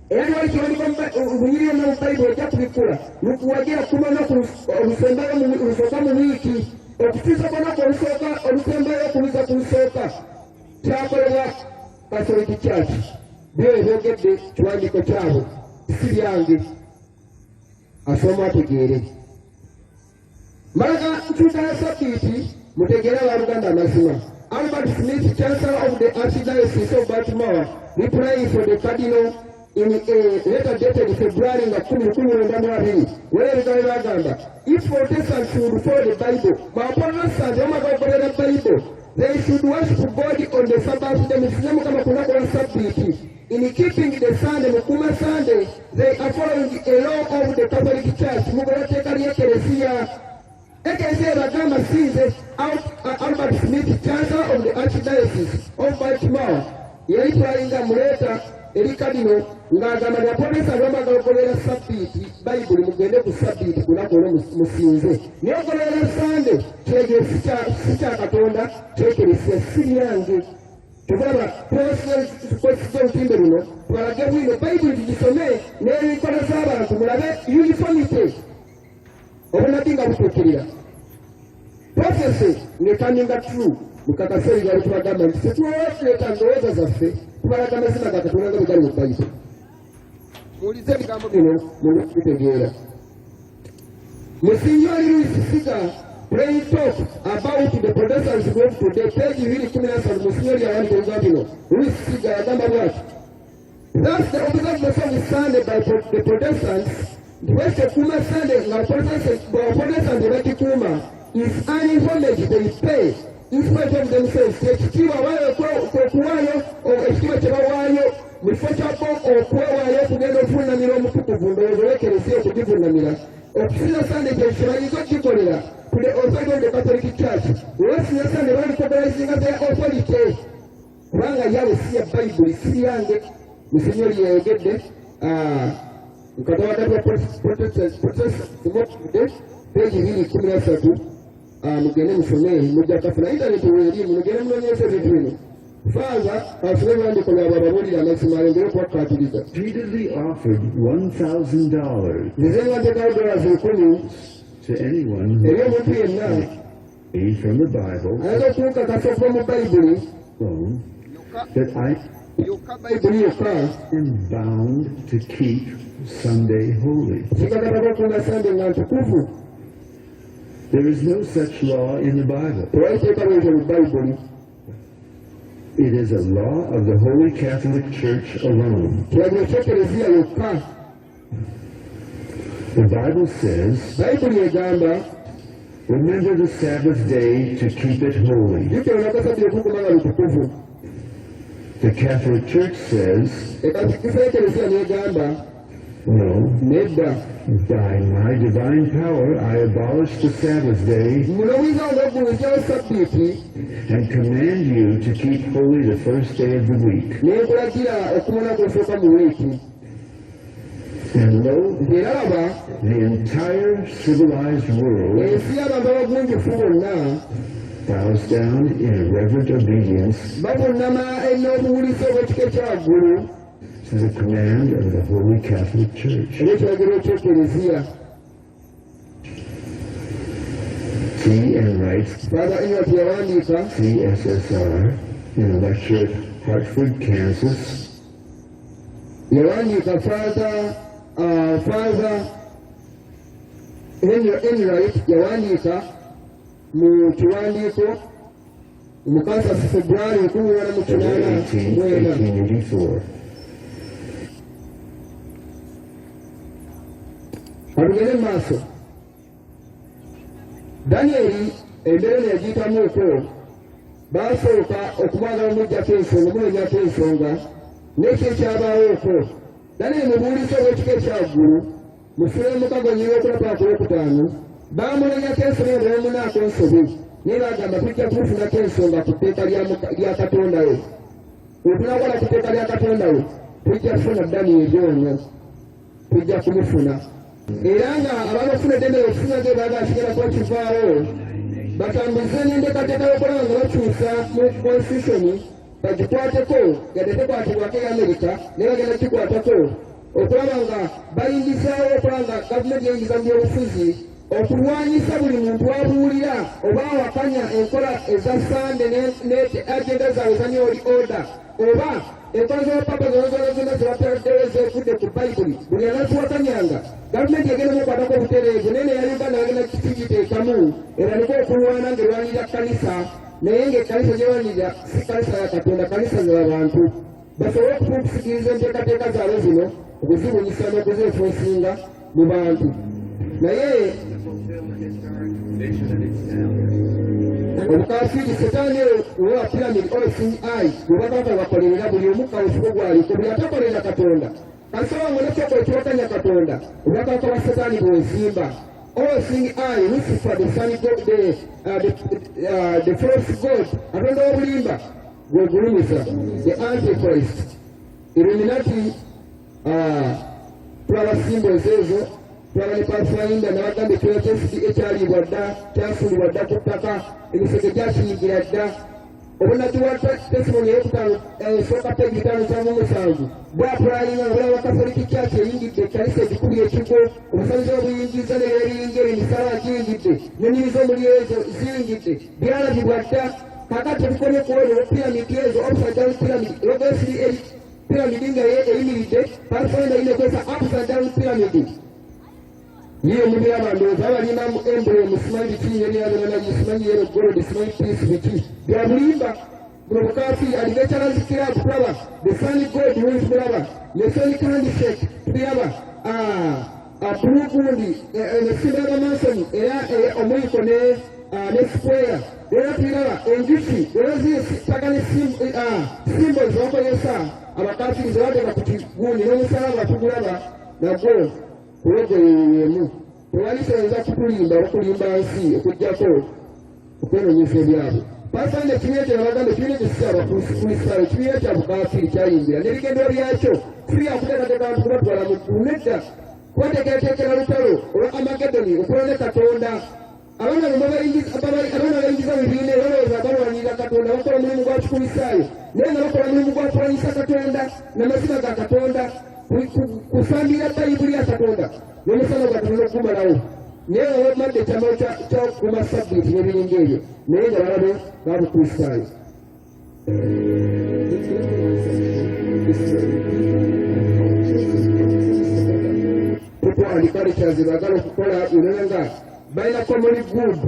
Era wali kiwandiiko obunyiriyo mu Bayibuli ojja kubikula lukuwagira kumanaku olusembayo lusooka mu wiiki okutuusa kunaku olusembayo okubiza ku lusooka kyakolebwa Catholic Church. Byo ebyogedde kiwandiiko kyabo si byange. Asoma ategeere. Malaga nkyuka ya Sabbiiti mutegeere abaluganda amazima. Albert Smith, Chancellor of the Archdiocese of Baltimore, replying for the Cardinal in a letter dated February 1992, where the guy bagamba, if Protestants should follow the Bible, but Protestants the Bible, they should worship God on the Sabbath. The Muslim kama kuna Sabbath. In keeping the Sunday, Mukuma Sunday, they are following a law of the Catholic Church. Mugora teka Eklezia. Eklezia bagamba since Albert Smith, Chancellor of the Archdiocese of Baltimore, yalipulainga muleta eri Cardinal ng'agamba nti Protestant bamagala okugoberera Sabbiiti Bayibuli mugende ku Sabbiiti kunaku olwo musinze. Naye okugoberera Sande kyegyo si kya Katonda ky'Eklezia si byange. Tugamba twesize olutimbe luno twalage bwino Bayibuli tugisome n'enkola z'abantu mulabe uniformity obunabbi nga butuukirira. Prophecy becoming true. mukakaseri gali tubagamba nti tetuleeta ndowooza zaffe tubalaga amazima ga Katonda nga bwe gali mu Bayibuli. Muwulize ebigambo bino mubitegeera. Monsignor Louis Siga plain talk about the Protestants group today page 17 Monsignor yawandika ebigambo bino. Louis Siga yagamba bw'ati. Thus the observance of Sunday by the Protestants, the West Kuma Sunday nga Protestants bakikuuma is an homage they pay in spite of themselves. Ekitiibwa okuwaayo ekitiibwa kye bawaayo mu kifo kyabo okwewaayo okugenda okuvuunamira omutukuvu ndowooza olwekereza okugivuunamira okusinza Sunday kye kimanyiza okugikolera to the authority of the Catholic Church. Olwesinza Sunday balicognizinga their authority kubanga yawe si ya Bayibuli si yange. Monsignor yayogedde mukata wakati wa Protestants page 213 mugende musome mujja kafuna internet weerimu mugende munoonyeza ebintu bino faaza afune ebiwandiiko byabwe ababuulira amazima ayongere okubakkatiriza. Repeatedly offered $1,000 nze ngatekawo $10,000 to anyone eri omuntu yenna who from the Bible ayinza okunkakasa okuva mu Bayibuli alone that I yokka Bayibuli yokka am bound to keep Sunday holy. kikakatako okunda Sunday nga ntukuvu. There is no such law in the Bible. tewaliteeka bwekyo mu Bayibuli. It is a law of the Holy Catholic Church alone. kiragiro ky'ekereziya yokka. The Bible says, Bayibuli egamba remember the Sabbath day to keep it holy. jjukira olwakasabbi okukuma nga lutukuvu. The Catholic Church says, ekatikkisa y'ekereziya n'egamba no, nedda by my divine power I abolish the Sabbath day mulowiza olw'oggulukyawo sabbiiti and command you to keep holy the first day of the week. n'ekulagira okumala kwesooka mu wiiki. And lo, ng'era laba the entire civilized world ensi y'abantu abagunjufu bonna bows down in reverent obedience bavunnama n'obuwulizi obw'ekika ekyawaggulu to the command of the Holy Catholic Church. olw'ekiragiro ky'ekereziya. T.N. writes, Father Inyat yawandiika CSSR, in a lecture at Hartford, Kansas, yawandiika Father Enright yawandiika mu kiwandiiko mu Kansas February 1884. Katugende mu maaso. Danyeri embeera neyagiyitamuuko baasooka okumwagala omuggyako ensonga omunoonyako ensonga n'ekyo ekyabaawoko. Danyeri mubuulizi obw'ekika ekyaggulu mu ssula y'omukago nnyiri okulapako olwokutaano baamunonyako ensonga nga bamunaako ensobi naye baagamba tujja kumufunako ensonga ku tteeka lya Katonda we. Otunakola ku tteeka lya Katonda we tujja kufuna Danyeri ono tujja kumufuna. Era nga ababafuna eddembe okufuna ge baaga asigala kuba kivaawo batambuze n'enteekateeka y'okulaba nga bakyusa mu constitution bagikwateko yadde tekwatibwako e America naye bagenda kikwatako okulaba nga bayingizaawo okulaba nga gavumenti yeyingiza mu byobufuzi okulwanyisa buli muntu abuulira oba awakanya enkola eza Sande ne agenda zaabwe za new order oba enkola z'obupapa zonna zebapyaddeo ezefudde ku Bayibuli buli anatuwakanyanga gavumenti egenda mukwatako obutereevu naye neya Uganda bagenda kigiteekamu erandika okulwana ng'erwanirira kkanisa naye ng'ekkanisa gyerwanirira si kkanisa ya Katonda kkanisa z'abantu basobole okusikiriza enteekateeka zaabwe zino okuzibunyisa n'okuzeefunsinga mu bantu naye obukafiiri setaani owa pyramid olcI bwebagamba bakolerera buli omukka ofuko gwaliko buli atakolera Katonda kansaba mulekeko ekiwakanya Katonda obwakabaka bwa setaani bwezimba olcI Lucifer the sun god the false god Katonda w'obulimba gwegulumiza the antichrist Illuminati tulaba symbols ezo tulaba ne Pathfinder n'abagamba ekyoya ekyalibwa dda kyafuulibwa dda ku ttaka emisege gyakiyingira dda obunagiwa testimony ey'okutaano esooka peegi 5:7 bwapulayinga nga bulaba Katoliki Church eyingidde ekkanisa egikubira ekigo obusabuzi obuyingiza n'ebyeringeri emisala giyingidde n'ennimi z'omuli ezo ziyingidde byalabibwa dda kakati tukoye kuwona piramidi ezo upside down pyramid logosiri piramidi nga eyimiridde pathfinder inekozesa upside down pyramid niyo mubiraba ndowooza abalinamu emblem simanyi kinywe lyabonanaye simanyi yero gold simanyi peace biki bya bulimba buno bukaafiri aliveterans club tulaba the sun god wins bulaba lesoni candishek tulaba pulugundi nesimba y'abamansoni era omwiko ne square era tulaba enjuki era zitagane symbols bakozesa abakaafiri zebateka ku kiguuni n'omusalaba tugulaba nagwo kulogoyeyemu tewalisobola kutulimba okulimba nsi okugjako okwenonyesa ebyabwe pasande ekibiina kyo nabagamba ekibiina ekyo abakristaayo ekibiina kya bukaafiri kyayimbira n'ebigendero byakyo siyakuteekateeka abantu kubatwala mu ggulu nedda kubateekerateekera lutalo olwa amagedoni okulwa ne katonda abaana bayingiza mu bibiina balowooza balwanirira katonda bakola omulimu gwa kikulisaayo naye nga bakola omulimu gwa kulwanyisa katonda n'amazima ga katonda kusambira bayibuli ya katonda n'omusana gwatulina okugumalawo naye nga bamadde ekyamalo kyakuma sabbiiti n'ebiringa ebyo naye nga balabe babukristaayo people and cultures baagala okukola nga balina common good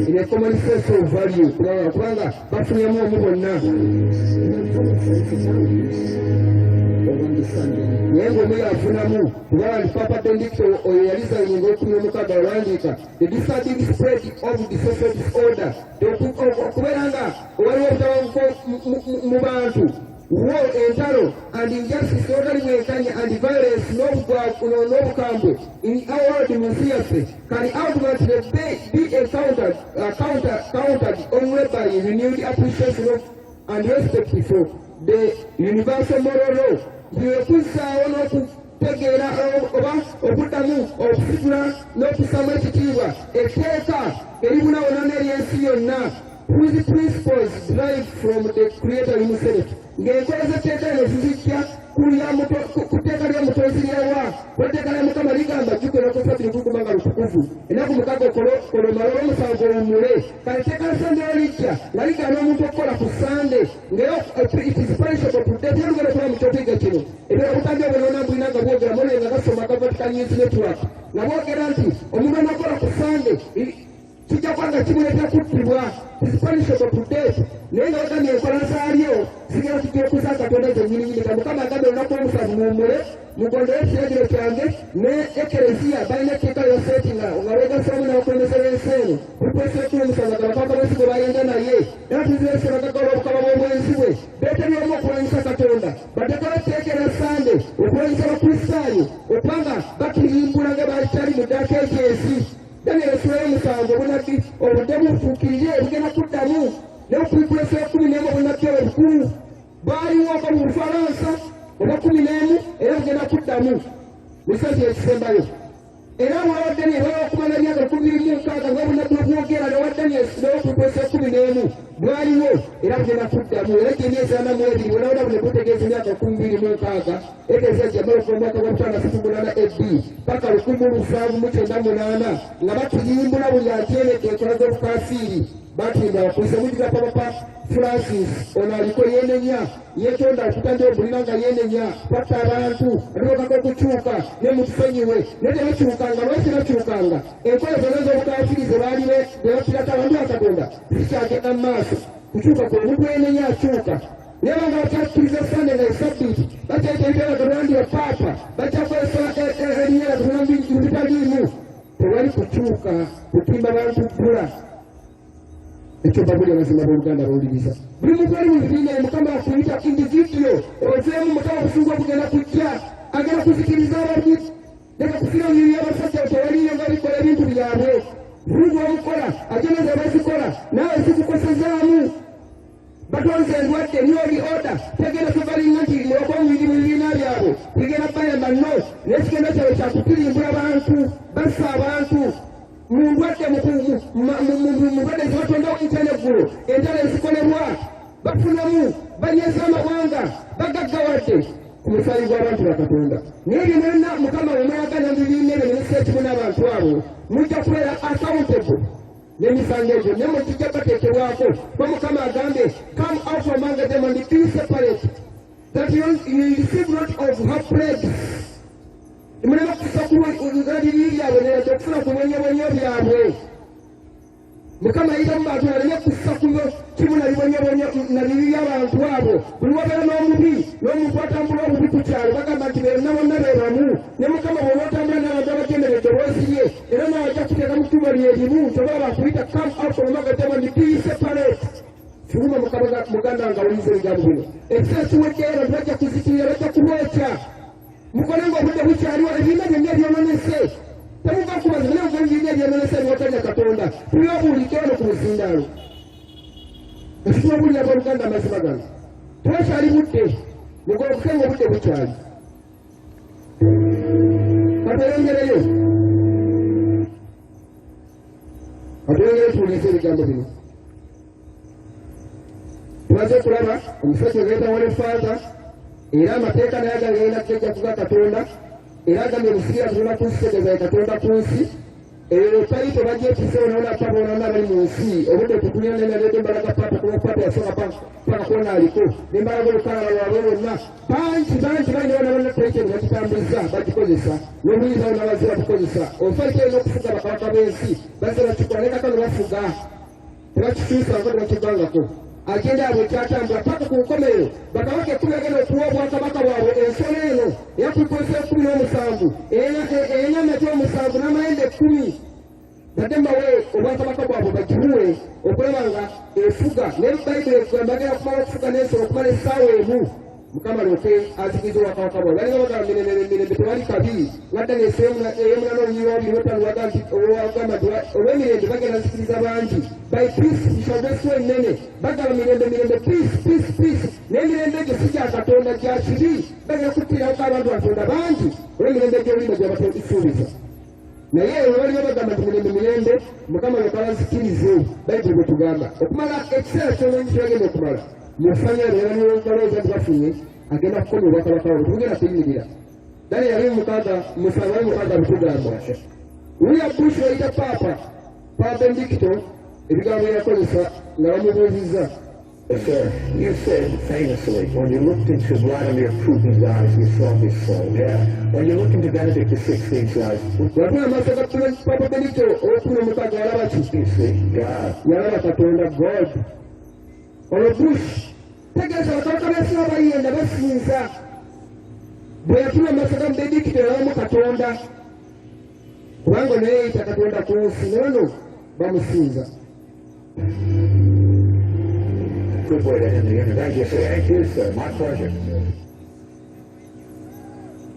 in a common sense of value kubanga bafunyamu omu bonna naye ng'omu yafunamu kubanga papa benedicto oyo yali zayininga 16 owandiika the disturbing spread of the social disorder okubeera nga waliwo obutabanguko mu bantu war entalo and injustice totally mwenkanya and violence n'obukambwe in our world munsi yaffe can ultimately be countered only by renewed appreciation of and respect for the universal moral law byekussaawo n'okutegeera oba okuddamu okusigula n'okussamu ekitiibwa etteeka eribunawona n'eryensi yonna whose principles derive from the creator himself ng'enkola z'etteeka eno zizijja ku tteeka lya mutonzi lyawa kwetteeka lya mukama ligamba jjukira kusabiri kubanga lutukuvu ennaku mukaga kolomala olw'omusango owummule kale tteeka la sande lijja nga ligamba omuntu okukola ku sande ngaera it is punishable to death yalugenda okuba mu kyotiga kino ebera butambi obwonoona mbulina nga bwogera mone nga gasoma ka Vatican News Network nga bwogera nti omuntu anakola ku sande kijja kwanga kimuleetera kuttibwa is punishable to death naye nga bagambye enkola zaalyo zigera tujja okuza katonda zennyininyini ka mukama agambye olunaku lw'omusanvu muwummule mugondere ekiragiro kyange ne ekereziya balina etteeka lyoseti nga beegasamu n'abakulembeze b'ensi eno bulikwesireki omusanvu nga bakaka b'ensi bwe bayenda naye era tuzirese bagagala obukaba bw'obwenzi bwe beeteryamu okulwanyisa katonda bateeka batteekera sande okulwanyisa abakristaayo okubanga batuluyimbula nga bakyali mu ddaaka egy'ensi Daniel esula y'omusanvu obunabbi obudde bufuukirire ebigenda kuddamu n'okwikula esula 11 obunabbi obukulu baaliwo nga mu Bufalansa oba 11 era bugenda kuddamu mu kiseera ekisembayo era olwa Daniel olw'okumala emyaka 26 nga obunabbi obwogera n'owa Daniel n'okwikula esula 11 bwaliwo era bugenda kuddamu era gy'emyezi 42 bonabona bune butegeeza emyaka 26 egeeza gyamala okuva mu mwaka gwa 578 AD paka 1798 nga batuyimbula buli atyebedde enkola z'obukafiiri batulimba bakulize mujiga papa Francis ono aliko yeenenya yeetonda okutandika obulina nga yeenenya kwatta abantu atubakako okukyuka ne mutusonyiwe naye tebakyukanga lwaki bakyukanga enkola zonna z'obukafiiri ze baali bebakirako abantu bakatonda zikyagenda mu maaso kukyuka kwe omuntu yeenenya akyuka naye banga bakyakkiriza sande nga esabbiiti bakyaita ebitala katonda ya paapa bakyakozesa erinyera katonda mu bitaliimu tewali kukyuka kutimba bantu bbula ekyo babuli amazima b'oluganda bawuliriza buli muntu ali mu bibiina mukama akuyita individual ozeemu mukama obusungu obugenda kujja agenda kuzikiriza ababi leka kufira omubiri y'abasajja tewaliyo nga bikola ebintu byabwe bulungi omukola ajeneza bazikola nawe zikukosezaamu batonze endwadde nioli oda tegenda kuvalinga nti lyoka omubiri mu bibiina byabwe kigenda bayamba no n'ekigenda kyabwe kyakutirimbula bantu bassa abantu mundwadde mundwadde zibatondawo enteneggulu entalo ezikolebwa bafunamu banyweza amawanga bagaggawadde ku musaayi gw'abantu bakatonda naye ebyo byonna mukama wemwagana mu bibiina ebyo nemusa ekimu n'abantu abo mujja kubeera accountable n'emisango egyo naye mukijja bateekebwako ba Mukama agambye come out from among them and be separate that you receive not of her plagues. Mulema kusa kulabiriri lyabwe nereta okufuna ku bonyabonyo byabwe. Mukama ayita mu bantu aleme kussa kimu na bibi by'abantu abo. Buli wabeera n'omubi n'omuntu atambula obubi ku kyalo bagamba nti bonna bonna beeramu. Ne Mukama bw'oba otambula n'abantu abagendera eddoboozi lye era n'awajja kuteeka mu ttuba lye limu nsobola bakuyita come out from among them and be separate. Kiruma muganda nga wuliza ebigambo bino. Ekiseera kiwedde abantu bajja kuzikirira bajja kubookya. Mukole ng'obudde bukyaliwo ebibiina byonna ebyononese. Temuva kubaza naye ebibiina ebyononese ebiwatanya Katonda tubyobulidde wano ku buzindaalo. Ekitwa obulira bw'Oluganda amazima gano. Tewakyali budde mugolokoke ng'obudde bukyali. Katuyongereyo. Katuyongere tuwulize ebigambo bino. Tumaze kulaba omusajja ogenda wale Father era amateeka naye agagenda kujja kuga Katonda era agambye omusigira tulina kunsitegeza Katonda ku nsi eyo tayito bagyetisewo nabonapa bonana bali mu nsi obudde tukulira nenaleeta embalaga paapa kuba paapa yasooka paka kwona aliko nembalaga olukalala lwabwe bonna bangi balinawo nabona tayito ne bagitambuliza bagikozesa n'obuyinzawo nabazira bukozesa omufaliko erina okufuga bakabaka b'ensi bazze bakikola ne kakano bafuga tebakikyusa nga tebakigangako agenda abwe kyatambula paka ku nkomerero bakabaka ekkumi agenda okuwa obwakabaka bwabwe ensolo eno eyakulikwesa 17 erina amati 7 n'amayembe 10 badde mbawe obwakabaka bwabwe bagimuwe okulaba nga efuga naye bayibuli ekugamba agenda kumala okufuga n'ensolo okumala essaawa emu Mukama loke azikiza obwakabaka bwabwe balinga bagamba mirembe tewali kabi ngadda ng'eyemuna n'olunyirwa biriwetanu waga nti olwagamba nti olw'emirembe bagenda nzikiriza bangi by peace bishaveswa ennene bagaba mirembe peace n'emirembe egyo si gya Katonda gya kibi bagenda kuttiraako abantu Katonda bangi olw'emirembe egy'olulima gye batasuubiza naye waliwo bagamba nti mirembe Mukama loke abazikirize bayibuli bwe tugamba okumala ekiseera ky'olungi kyebagenda okumala mufanya era n'olowooza bafunye agenda kukola obwakabaka bwe tugenda kuyimirira naye yali mukaaga bitugamba William Bush yayita Papa Benedicto ebigambo byakozesa nga bamubuuzizza. Sir, you said famously, when you looked into Vladimir Putin's eyes, you saw his soul. Yeah. When you looked into Benedict XVI's eyes, watuna amaaso ga Papa Benedicto olw'okumi n'omukaaga yalaba ki? you see God. Yalaba Katonda God. Olwo Bush tegeeza bakabaka b'ensi abayenda basinza bwe yatula amaaso ga Benedicto yalabamu Katonda kubanga naye yayita Katonda ku nsi nono bamusinza. Good way to end the interview. Thank you, sir. Thank you, sir. My pleasure.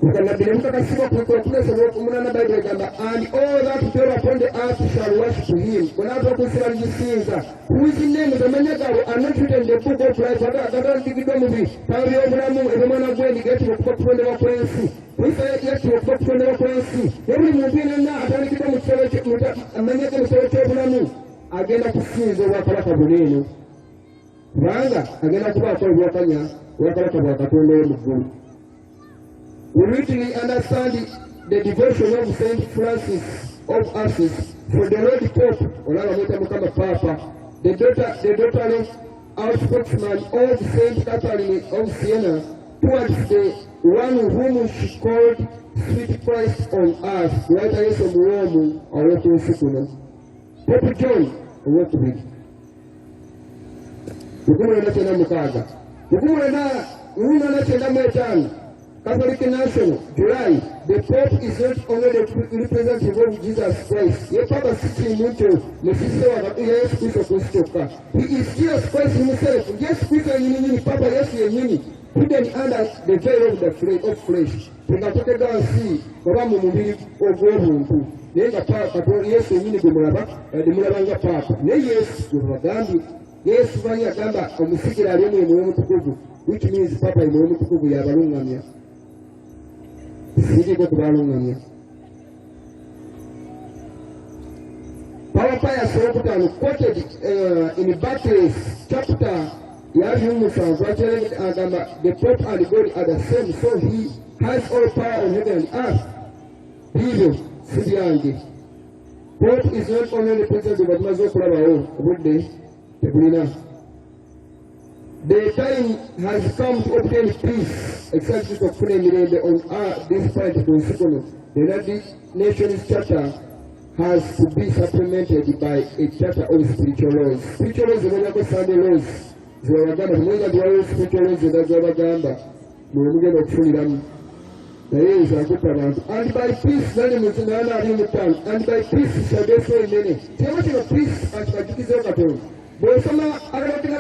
Mukannabbi ne mukakasibwa kulesa olw'okumunana Bayibuli egamba and all that dwell upon the earth shall worship him. Bw'onaava okunsira ligisinza whose names amanya gaabwe are not written in the book of life agatandikiddwa mu bitabo by'obulamu eby'omwana gw'endiga yatibwa okuva kutondebwa kw'ensi Kristo yatibwa okuva kutondebwa kw'ensi ne buli muntu yenna atandikiddwa mu kitabo amanya ge mu kitabo ky'obulamu agenda kusinza obwakabaka buno eno kubanga agenda kubaako ebyokanya obwakabaka bwa Katonda ow'omu ggulu. We really understand the devotion of Saint Francis of Assisi for the Lord Pope, Olala Mweta Mukama Papa, the daughter spokesman of Saint Catherine of Siena, towards the one whom she called Sweet Christ on earth, Lwaita Yesu Muwomu, ow'okunsi kuno. Pope John ow'okubiri. 1996. 1995. Catholic National, July, the Pope is not only the representative of Jesus Christ. Ye Papa sitting mucho, Mesiso wa Yesu Kristo kustoka. He is Jesus Christ himself. Yesu Kristo yini Papa Yesu yini. Hidden under the veil of the flesh. Tungatoke gansi, kwa mumubiri ogw'obuntu. Nenga Papa Yesu yini gumulaba, nga Papa. Ne Yesu gumugambi. Yesu bani agamba omusigira ali mu mutukuvu. Which means Papa mu mutukuvu yabalungamya. Power Pius Robert quoted in Barclays chapter the Pope and God are the same, so he has all power on heaven and earth. Hivyo sivyange Hope is not only represented by Mazokulabao, Woodley, Tebulina. The time has come to obtain peace, exactly to Kunemirende on this part of the United Nations Charter has to be supplemented by a charter of spiritual laws. Spiritual laws are not Sunday laws. They are Gamba, spiritual laws that are Gamba. We will get a free ram. There is a good amount. And by peace, and by peace shall they say many. Tell me of peace as by Kizakato. Bosama, Arabic,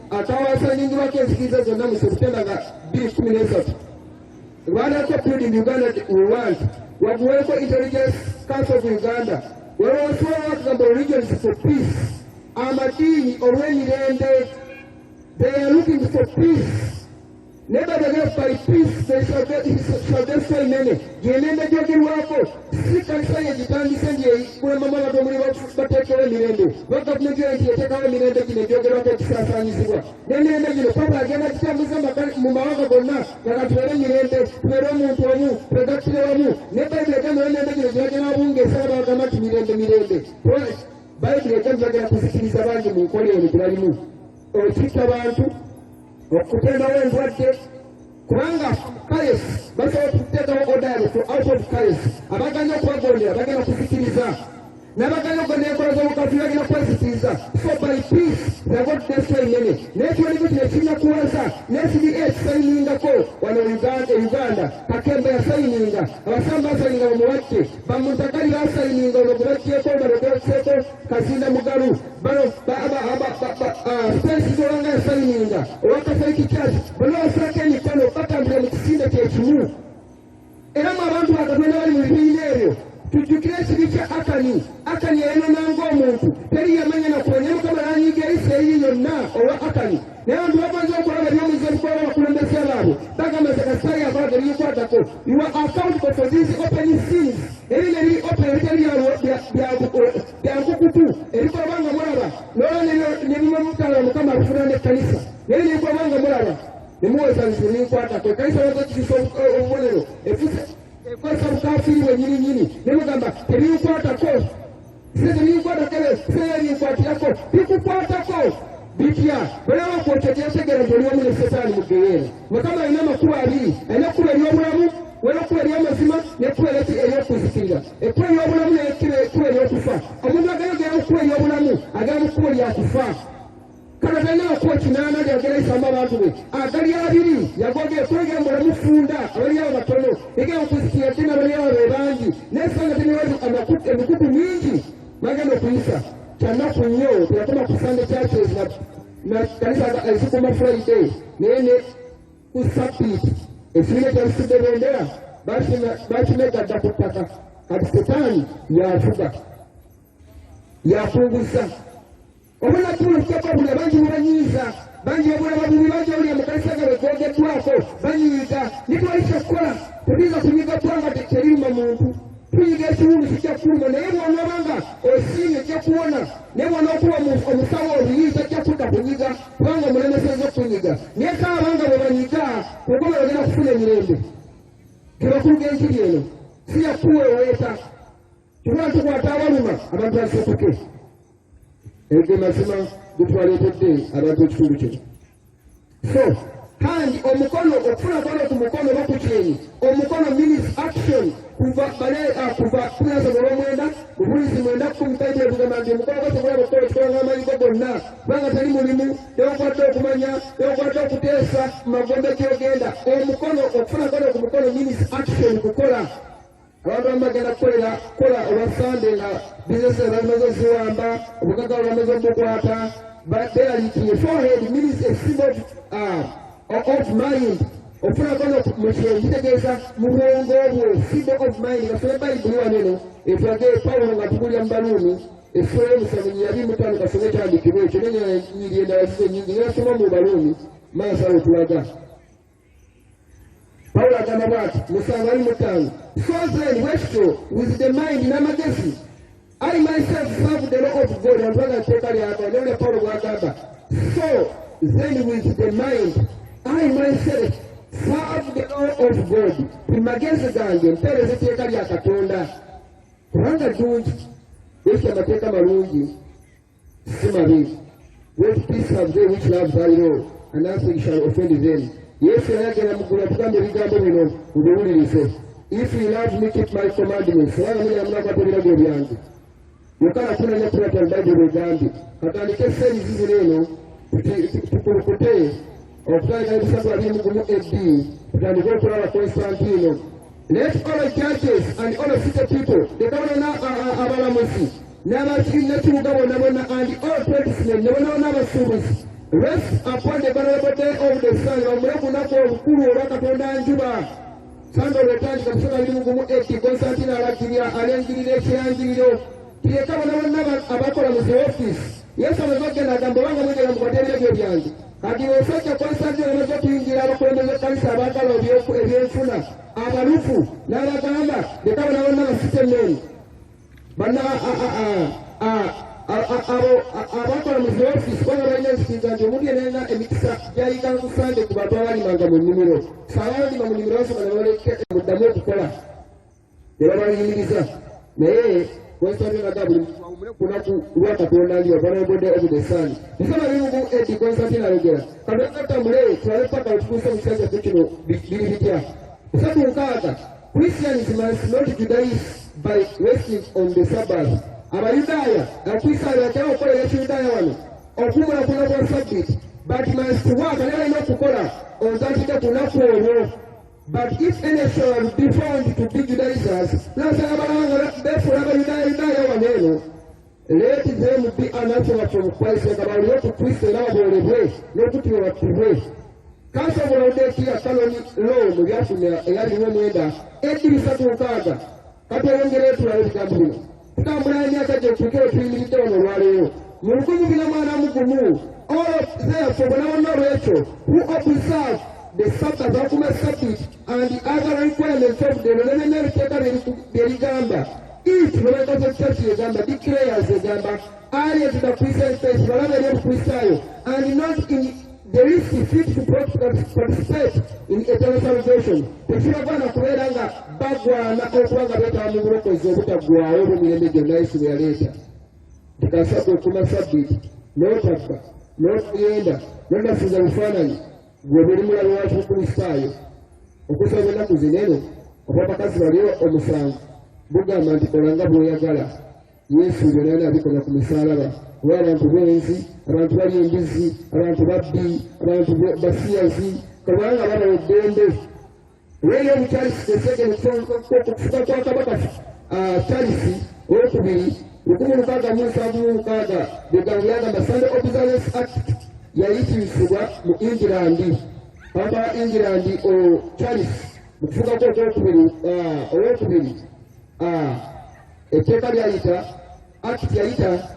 Atawa sending workers, Jesus, and Namus of Tenaga, this minister. Rather, coupled in Uganda, we want. What Worker Intelligence Council of Uganda. We also work on the regions for peace. Amadini already ended. They are looking for peace. Nevertheless, by peace, they shall destroy many. Yenenda jogi wako, sika isaya jitandi senje, kuna mama wa domuni wa batekewe mirende. Waka kunegea nti yatekawe mirende kine jogi wako kisasa nisiwa. Nende jino, papa agenda kitamuza mumawaka gonna, wakatuwele mirende, tuwele muntu wamu, predatile wamu. Neba iblegano nende jino, jina wunge, sana wakamati mirende. Bible yagenda kusikiriza bangi mu nkole emikiralimu. Okita abantu okutenda w'endwadde kubanga kales basobola okuteekawo odaalo for out of kales abaganya okwegondera bagenda kusikiriza n'abaganya okugondera enkola z'obukafi bagenda kwezikiriza. So by peace nago destroy nene n'ekiwandiiko kino kirina kuwasa n'SDA kisayiningako wano Uganda Kakembe yasayininga abasamba basayininga bamuwajje bamuntakali basayininga ono gubajjeko balogeseeko Kazinda Mugalu bano Spensi Zolanga yasayininga owakasayiki church bano basirako emikono batambulira mu kisinde kyekimu era mu abantu bakatonda bali mu bibiina ebyo. Tujjukire ekibi kya Akani yayonoonanga omuntu teri yamanya nakuwanya Mukama n'anyiiga Isirayiri yonna olwa Akani. Naye abantu bamaze okulaba ebyomuze ebikola abakulembeze baabwe bagamba nti kasitayi akola tebiyikwatako. You are accountable for these open sins. Ebino ebiri open ebitali bya nkukutu ebikola nga mulaba n'olwa ne bimamutala Mukama afuna n'ekkanisa naye nebikola nga mulaba ne muweza nti tebiyikwatako. Ekkanisa bazakikisa obubonero ekwasa bukafiri bwennyininyini ne mugamba tebiyikwatako. Tebiyikwatako sebikwatirako bikukwatako bitya bwelaba kwotegera nti oli wamu ne Setaani mu Geyeena. Mukama alina amakubo abiri, alina ekkubo ery'obulamu waliwo ekkubo ery'amazima n'ekkubo ery'okuzikirira. Ekkubo ery'obulamu n'ekkubo ery'okufa. Omuntu agayogera mu kkubo ery'obulamu agera mu kkubo lyakufa. Kano talina makubo kinaana lyagerayisamu abantu be. Agali abiri yagogera kwegera mulamufunda abali abo batono egera okuzikirira ddina abali abo be bangi n'esanga teniwazi emikutu mingi bagenda okuyisa. Kyanaku nnyo teyakoma ku Sunday churches na kanisa ezikuma Friday naye ne ku Sabbath ekibiina kyabisudde bendera bakimegadda ku ttaka. Kati Setaani yavuga yakunguza obunatulo kyakabula bangi mubanyiiza bangi babulaba bubi bangi babulya mu kanisa gabe googeddwako banyiiga nitwalisa kukola tubiza kunyiga ggwanga teriruma muntu tuyiga ekiwundu kijja kuluma naye bw'onoobanga osiimye ejja kuwona naye bw'onookuwa omusawo obuyiiza ajja kudda kunyiga kubanga omulemeseza okunyiga naye kaabanga bwe banyiga kugoba bagenda kufuna emirembe gebakuluga enjiri eno si yakuwa eweeta kibula tukwata abaluma abantu basituke. Ege mazima gutwaleetedde abantu ekitundu kino. So kandi omukono okufuna kwano ku mukono oba ku kyenyi omukono means action kuva 19:9 Bubulizi 9:10 Bayibuli egamba nti omukono gwasobola okukola ekikola ng'amayigo gonna kubanga tali mulimu newankwadde okumanya newankwadde okuteesa mu magombe gy'ogenda. Omukono okufuna kwano ku mukono means action kukola. Abantu bamagenda kukola olwa Sande nga bizinesi bamaze oziwamba obugagga bamaze obukwata beeraliikirye. Forehead means a symbol of mind. Ofuna kono mu kyenyi kitegeeza mu bwongo bwo symbol of mind. Kasome Bayibuli wano eno etwage Pawulo nga tugulya mu Baluumi essula y'omusanvu 25 kasome kyandikibwa ekyo nenyiri endala zizo nnyingi nerasoma mu Baluumi maaso awo tulaga. Pawulo agamba bw'ati 7:5 So then westro with the mind n'amagezi I myself serve the law of God. Antwaga nteeka lyagamba nolya Pawulo bw'agamba so then with the mind I myself serve the law of God. Mu magezi gange mpeereza etteeka lya Katonda kubanga ddungi ekyo amateeka malungi si mabi. What peace have they which love thy law, and nothing shall offend them. Yesu yayagala mugulu atugambe ebigambo bino mubiwulirize. If you love me, keep my commandments. Wala muli amunakwata ebiragiro byange. Yokana tunanya kulata Bible egambye katandike seri zizino eno tukulukute okutandika ebisatu abiri mu gumu eddi tutandike okulaba Constantino. Let all judges and all city people, the governor abalamuzi n'abakinnatuuga bonna bonna and all policemen ne bonna bonna abasuubuzi rest upon the venerable day of the sun, bamule ku lunaku olukulu olwa Katonda njuba. Sanga olwetandika bisatu abiri mu gumu eddi Constantino alengirira ekyanjiriro kireka bonna bonna abakola mu office. Yesu amaze okugenda agamba obanga mwegera mukwate ebiragiro byange kati osajja Constantino amaze okuyingira abakulembeze ekkanisa abaagala ebyenfuna abalufu n'abagamba leka bonna bonna basitemen banna abakola mu office kubanga balina ensikiza nti omuntu yenayina emikisa gyayiganga ku Sande ku bantu abalimanga mu nnimiro saabalima mu nnimiro basooka ne baleke muddamu okukola ne babayimiriza naye Constantino agamba buli wawumule ku lunaku lwa Katonda njuba venerable day of the sun. Bisaba bimugu eddi Constantino ayogera Katonda tambule tulabe paka wetutuuse mu kisaza ffe kino biri bitya. 36 Christians must not Judaize by resting on the Sabbath. Abayudaaya abakristaayo batera okukolera ekiyudaaya wano okumula ku lunaku lwa Sabbath but must work ne balina okukola ozatide ku lunaku olwo. But if any shall be found to be Judaizers, let them be anathema from Christ, and about what to Christ and our way, not to your way. Cancer will not take a colony low, we have to Yadimenda, 80 Satu Kaga, Katarangere to our company. Tambrania to go to military on the radio. Mukumu, all of them for one Rachel, who observe the Sabbath document subject and the other requirements of the preliminary Berigamba. Each Roman Church Gamba declares the Gamba, area to the Christian faith, Roman Christian, and not in the risk fit to participate in eternal salvation. The Shirabana Kuranga, Bagwana, Okwanga Beta Muroko, Zobuta Gua, over the Nice we are later. The Kasato Kuma subject, no Papa, no Yenda, no National Family. Gweberimula lwatu Kristaayo okusaba ennaku zinene abapakasi baliwo omusango bugamba nti kolanga bw'oyagala. Yesu byonna abikola ku misalaba kuba abantu b'ensi, abantu bali embizi, abantu babbi, abantu basiyazi kubanga baba eddembe. William Charles II okufuka kwa kabaka Charles II 1676 bigambo yagamba Sunday Observance Act yayitirisibwa mu England. Papa England o Charles mukufuga olwokubiri etteeka lyayita act yayita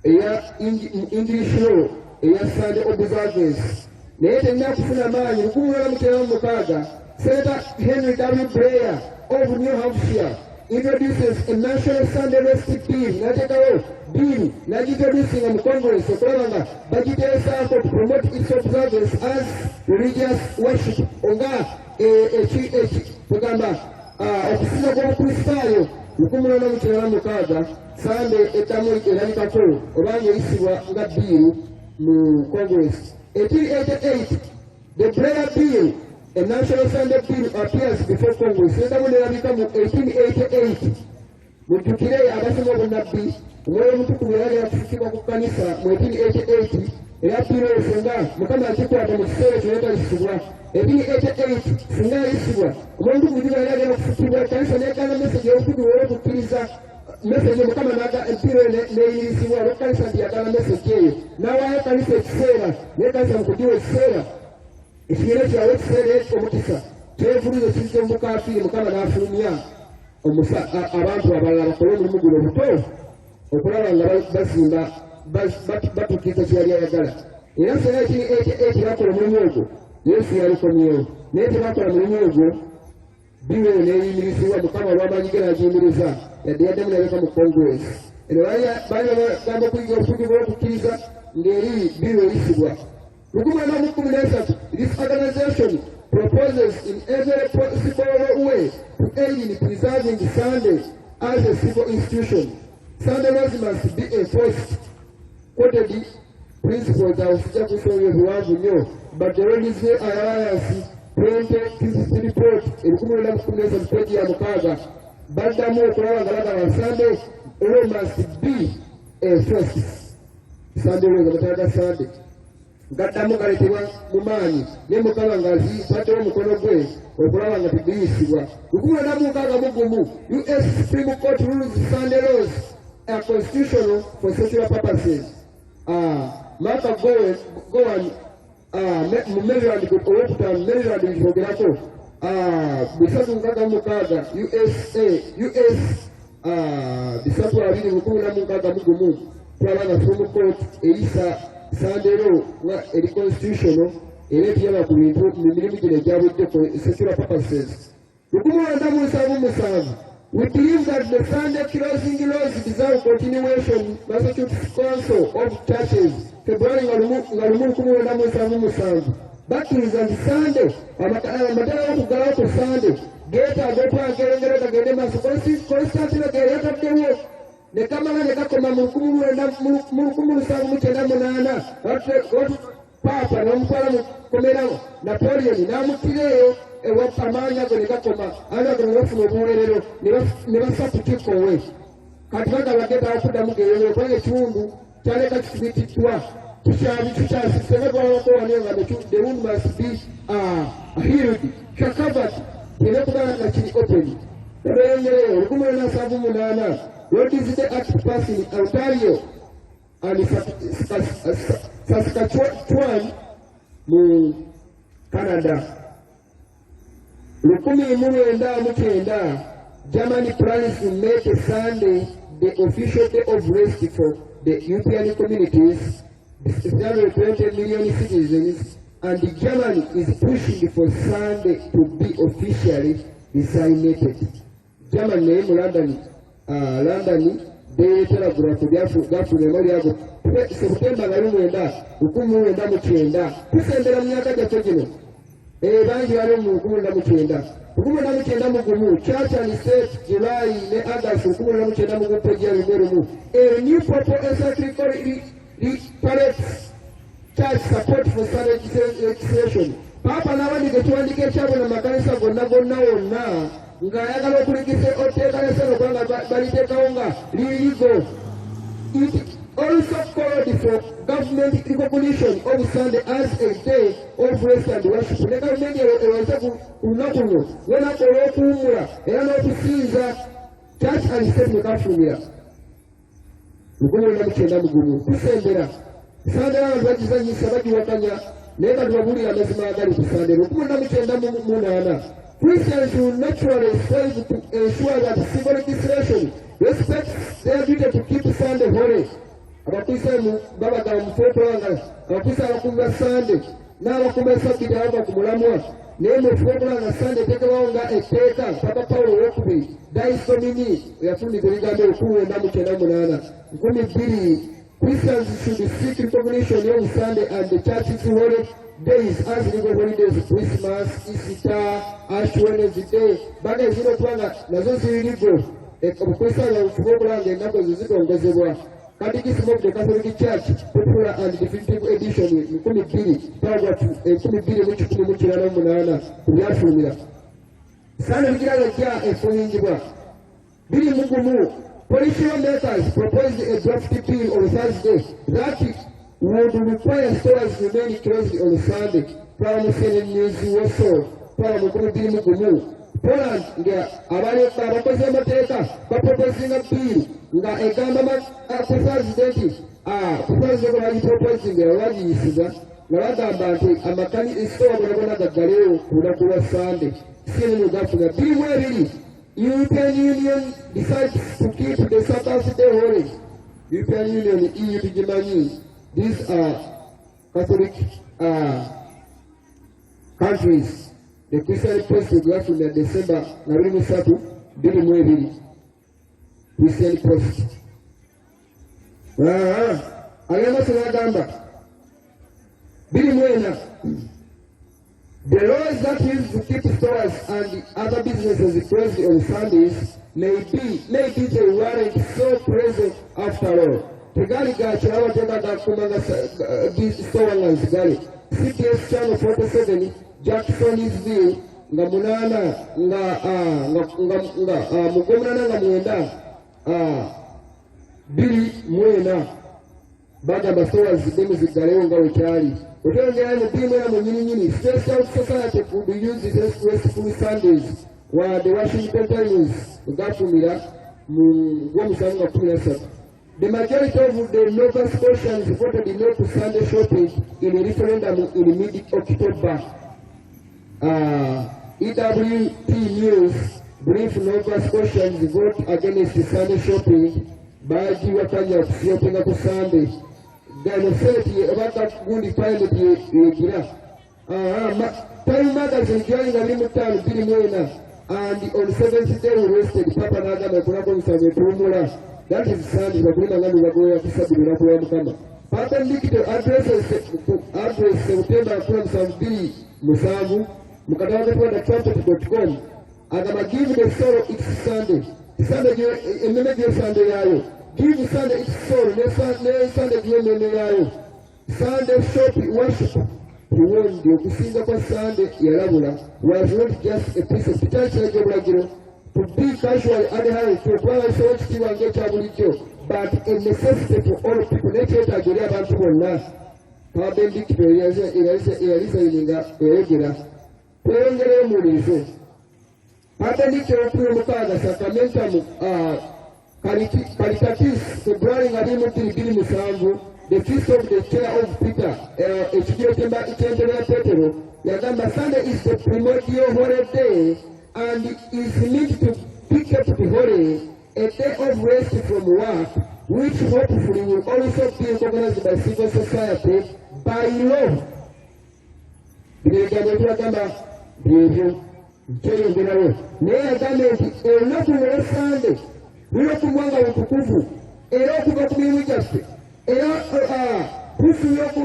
eya English law eya Sunday Observance naye tenina kufuna maanyi 1996 Senator Henry W. Blair of New Hampshire introduces a national Sunday rest bill. Natekawo bill introducing in Congress okulaba budgetary support to promote its observance as religious worship. Onga kugamba okusinza kw'Obukristaayo 1996 Sunday etamu erabikako obanga eyisibwa nga bill mu Congress. 1888 the Blair bill, a national Sunday bill, appears before Congress. Etamu nerabika mu 1888 mujjukire abasoma obunnabbi omwoyo omutukuvu yali yakufikibwa ku kkanisa mu 1888 era biiro esonga Mukama yakikwata mu kiseera ekyo yetalisibwa. 1888 singa yayisibwa omwoyo omutukuvu yali agenda kufukibwa ekkanisa n'ekana meseji y'obutukuvu olw'okukkiriza meseji Mukama empiiro neeyirisibwa olw'ekkanisa nti yagala meseji eyo n'awaayo ekkanisa ekiseera n'ekkanisa mu kugiwa ekiseera ekibiina kyawe ekiseera omukisa kyevuluza ekiriza omukaafiiri Mukama n'afulumya abantu abalala bakole omulimu guno obuto okulaba nga bazimba batuukiriza kyeyali ayagala. Era sena 1888 bakola omulimu ogwo Yesu yalikomyewo naye tebakola mulimu ogwo biweewo n'eyimirizibwa Mukama olw'amaanyi ge n'agiyimiriza yadde yaddamu naleka mu Congress. Eno baali bagamba okuyiga obutuufu bw'okukkiriza ng'eri biweewo eyisibwa 1913. This organization proposes in every possible way to aid in preserving Sunday as a civil institution. Sunday laws must be enforced. Quoted principles awusijja kusooba ebiwanvu nnyo, but the Ladies' Alliance 2023 report 1913 page ya 6 baddamu okulaba nga bagaba Sunday law must be enforced. Sunday law nga batalaga Sunday gaddamu galetebwa mu maanyi naye Mukama ng'azipattewo omukono gwe okulaba nga tegiyisibwa. 1961 US Supreme Court rules Sunday laws are constitutional for social purposes. Martha Gowan mu Maryland owokutaano Maryland ng'ogerako 366 US 320 twala nga Supreme Court eyisa Sunday law nga eri constitutional era etiyaba ku bintu mu mirimu gino egyabudde for secular purposes. 1977 we believe that the Sunday closing laws deserve continuation. Massachusetts Council of Churches February nga 1977 Bakiriza nti Sunday amatala okugalawo ku Sunday geetaaga okwangerengera gagende maaso. Constantino ge yataddewo ne kamala ne kakoma mu 1798 Paapa n'omutwala mu kkomerawo Napoleon n'amuttireeyo amaanyi ago ne gakoma ago ne bafuna obuweerero ne basa ku kikowe. Kati bagaba geetaaga okuddamu geeyongera kubanga ekiwundu kyaleka kikibitiddwa tukyasisebagwawako wano nga the wound must be healed covered telekubanga nga kiri open. Ebeyongereyo 1978 Ladies' Day Act passed in Ontario and Saskatchewan mu Canada. 1999 Germany plans to make Sunday the official day of rest for the European communities. 320 million citizens, and Germany is pushing for Sunday to be officially designated. Germany mu London Daily Telegraph gafuna emali yago Septemba 1999 tusembera mu myaka gyaffe gino bangi bali mu 1999 Church and State July ne August 1999 page ya 1 a new purple encyclical palettes church support for Sunday legislation. Papa n'abandi ge tuwandika ekyabo na makanisa gonna wonna ng'ayagala okuligisa otteeka ly'essano kubanga baliteekawo nga lirigo. It also called for government recognition of Sunday as a day of rest and worship. Ne gavumenti eweze ku lunaku luno lw'olunaku olw'okuwummula era n'okusinza. Church and State ne gafulumira 1999 tusembera Sunday abantu bagizanyisa bagiwakanya naye nga tubabulira amazima agali ku Sunday. 1998 Christians will naturally strive to ensure that civil legislation respects their duty to keep Sunday holy. Abakristaayo babagamba mufuukulanga abakristaayo abakumba Sunday n'abakumba Sabbiiti abava ku mulamwa naye mufuukulanga Sunday teekabawo nga etteeka. Papa Paulo II Dies Domini yafundiza ebigambo 1998 Christians should seek recognition of Sunday and the church's holy days as legal holidays. Christmas, Easter, Ash Wednesday baga ezino kubanga nazo ziri legal. Obukristaayo bufuukulanga ennaku ezo zitongozebwa. Catechism of the Catholic Church, Popular and Definitive Edition, 12 paragraph 12:18 byafulumira. Sunday bigiraga kya efuyingibwa. 2 Political makers proposed a draft bill on Thursday that would require stores to remain closed on Sunday. Prime News Warsaw, Prime News Poland, abakozi amateeka baproposinga bill nga egamba ku Thursday bagipropozing bagiyisiza nga bagamba nti amakanisa gonna gaggalewo ku lunaku lwa Sunday. CNN gafuna biri mu ebiri. European Union decides to keep the Sabbath day holy. European Union EU tugimanyi. These are Catholic countries. The Christian Post gafuna December 23 biri mu ebiri. Christian Post. Ayamaso n'agamba biri mu ena. The laws that used to keep stores and other businesses closed on Sundays maybe they weren't so present after all. Tegali gachirawa tena gakumanga stowa nzigale. CBS channel 47 Jacksonville nga munana nga mugomunana nga mwenda bili mwena bagamba stowa zidemu zigalewo nga wekyali. Otongera mu bili mwena mu nyini Stressed Out Society could use this restful Sundays wa the Washington Times gafumira mu gwomusanvu nga 17. The majority of the Nova Scotians voted no to Sunday shopping in a referendum in mid-October. EWT News brief Nova Scotians vote against Sunday shopping. Baji wakanya kusiopenga ku Sunday. Gano seti abaka gundi pilot yegira. Time magazine jali na limu tano bili mwena. And on 7th day we rested Papa Naga na kunako msame tumula. That is Sunday bakulima ngani wagoya kusabili na kuwa mkama. Papa Nikito address September kwa msambili musavu. Mukadawaga kwa trumpet.com. Agama give the sorrow its Sunday. Sunday ememe diyo Sunday yayo. Give Sunday its sorrow. Ne Sunday diyo ememe yayo. Sunday shop worship. Tuwondi okusinga kwa Sunday yalabula was not just a piece of potential jobulagiro to be casual adherent to kwala isowo kitiibwa ng'ekya bulijjo but a necessity for all people nekyetaago eri abantu bonna. Papa Ndikito eyalizayininga eyogera tweyongere omulizo. Papa Ndikito okuli 6 Sacramentum Caritatis February nga 27. The feast of the chair of Peter, Ekigiro Petero, yagamba Sunday is the primordial holiday and is meant to pick up the holy, a day of rest from work, which hopefully will also be recognized by civil society by law. Byegamba byagamba byebyo nkyeyongerawo naye yagamba nti olunaku lwa Sunday lulwokumwanga butukuvu era okuva ku mirimu gyaffe era rufuyoku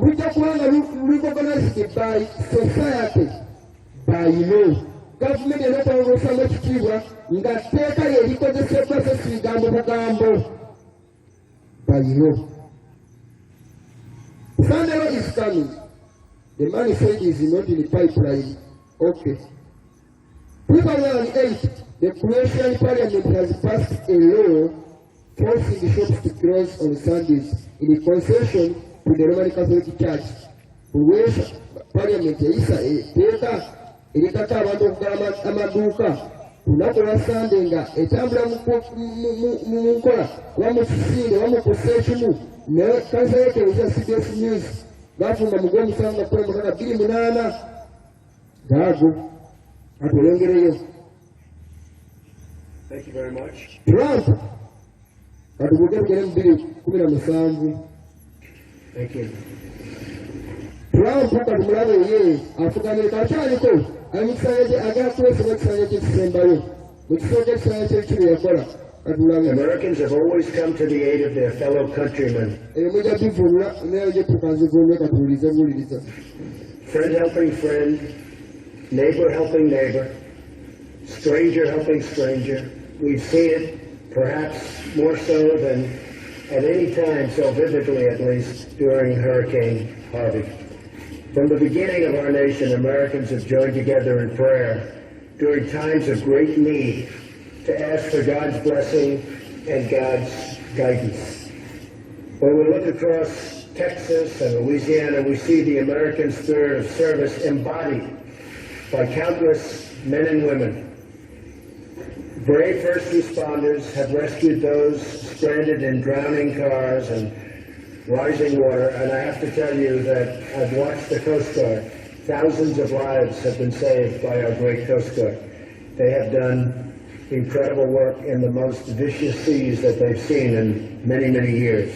rujja kubanga recognized by society by law. Government enotongoosamu ekitiibwa nga tteeka lye likozesebwa so si bigambo bugambo by law. Sunday law is coming. The money said is not in the pipeline. Okay. February 8th, the Croatian Parliament has passed a law forcing the shops to close on Sundays in a concession to the Roman Catholic Church. Croatian Parliament yayisa etteeka erikaka abantu okugala amaduuka ku lunaku lwa Sunday nga etambula mu nkola oba mu kisinde oba mu kusa ekimu naye kanisa yeekebeza CBS News bafumba mu gw'omusanvu 28 gaago atweyongereyo. Thank you very much. Trump katugere mu 2017. Thank you. Trump katumulabe ye afukamire kakyaliko ali mu kisanja kye agala kwesiba ekisanja kyekisembayo mu kisanja ky'ekisanja ky'ekiri yakola katulabe. Americans have always come to the aid of their fellow countrymen. Mujja bivulula naye gye tukanzivumye katuwulirize buwuliriza. Friend helping friend, neighbor helping neighbor, stranger helping stranger. We've seen it, perhaps more so than at any time, so vividly at least, during Hurricane Harvey. From the beginning of our nation, Americans have joined together in prayer during times of great need to ask for God's blessing and God's guidance. When we look across Texas and Louisiana, we see the American spirit of service embodied by countless men and women. Brave first responders have rescued those stranded in drowning cars and rising water, and I have to tell you that I've watched the Coast Guard. Thousands of lives have been saved by our great Coast Guard. They have done incredible work in the most vicious seas that they've seen in many, many years.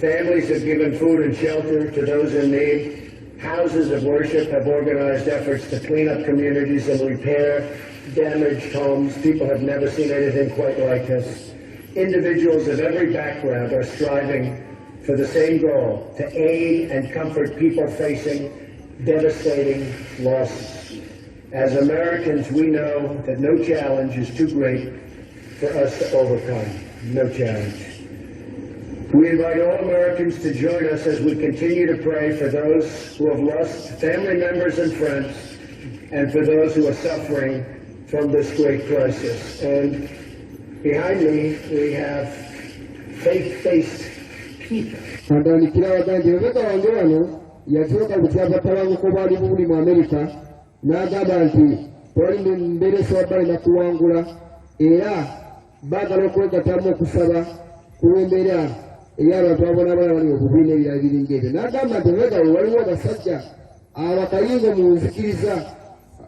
Families have given food and shelter to those in need. Houses of worship have organized efforts to clean up communities and repair damaged homes. People have never seen anything quite like this. Individuals of every background are striving for the same goal, to aid and comfort people facing devastating losses. As Americans, we know that no challenge is too great for us to overcome. No challenge. We invite all Americans to join us as we continue to pray for those who have lost family members and friends, and for those who are suffering from this great crisis. And behind me, we have faith-based people. Kandandikira abaganda emabega wange wano yasooka butyava tabanguko bwali buli mu Amerika n'agamba nti twali mbeera esobola balina kuwangula era baagala okwegatamu okusaba ku lw'embeera ey'abantu abonaabona bali obubiina ebirala biringa ebyo. N'agamba nti emabega we waliwo abasajja abakayingo mu nzikiriza,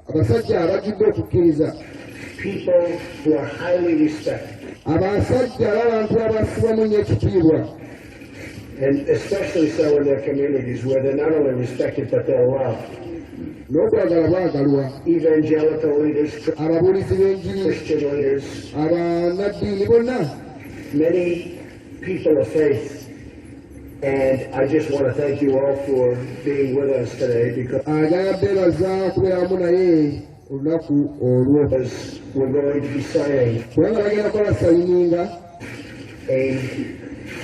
abasajja abajjudde okukkiriza, abasajja b'abantu abasibwamu nnyo ekitiibwa. And especially so in their communities where they're not only respected but they're loved. Evangelical leaders, Christian leaders, many people of faith. And I just want to thank you all for being with us today because we're going to be signing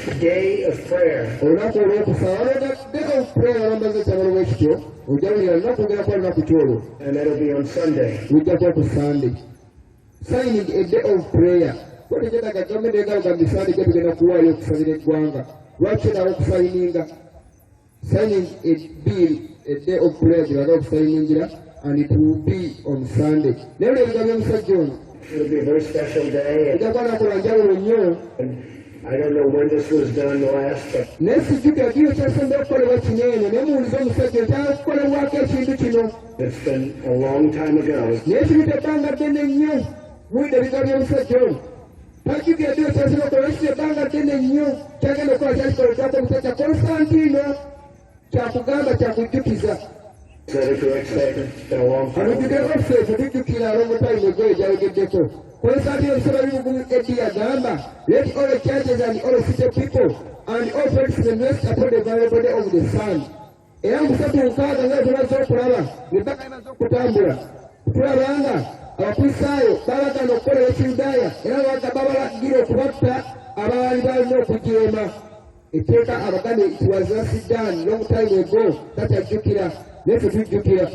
a day of prayer. And that'll be on Sunday. Signing a day of prayer. Signing a bill, a day of prayer, and it will be on Sunday. It'll be a very special day. And I don't know when this was done last, but it's been a long time ago. Is that a correct statement? It's been a long time ago. Let all the churches and all the city people and all persons rest upon the variable day of the sun. Era musatu nkaaga nga tulaze okulaba ne bakamaze okutambula tulabanga abakrisaayo balagana okukolera ekiyudaaya era babalagira okubatta abaali balina okujeema etteeka abaganda it was last done long time ago tatajjukira naye tetujjukira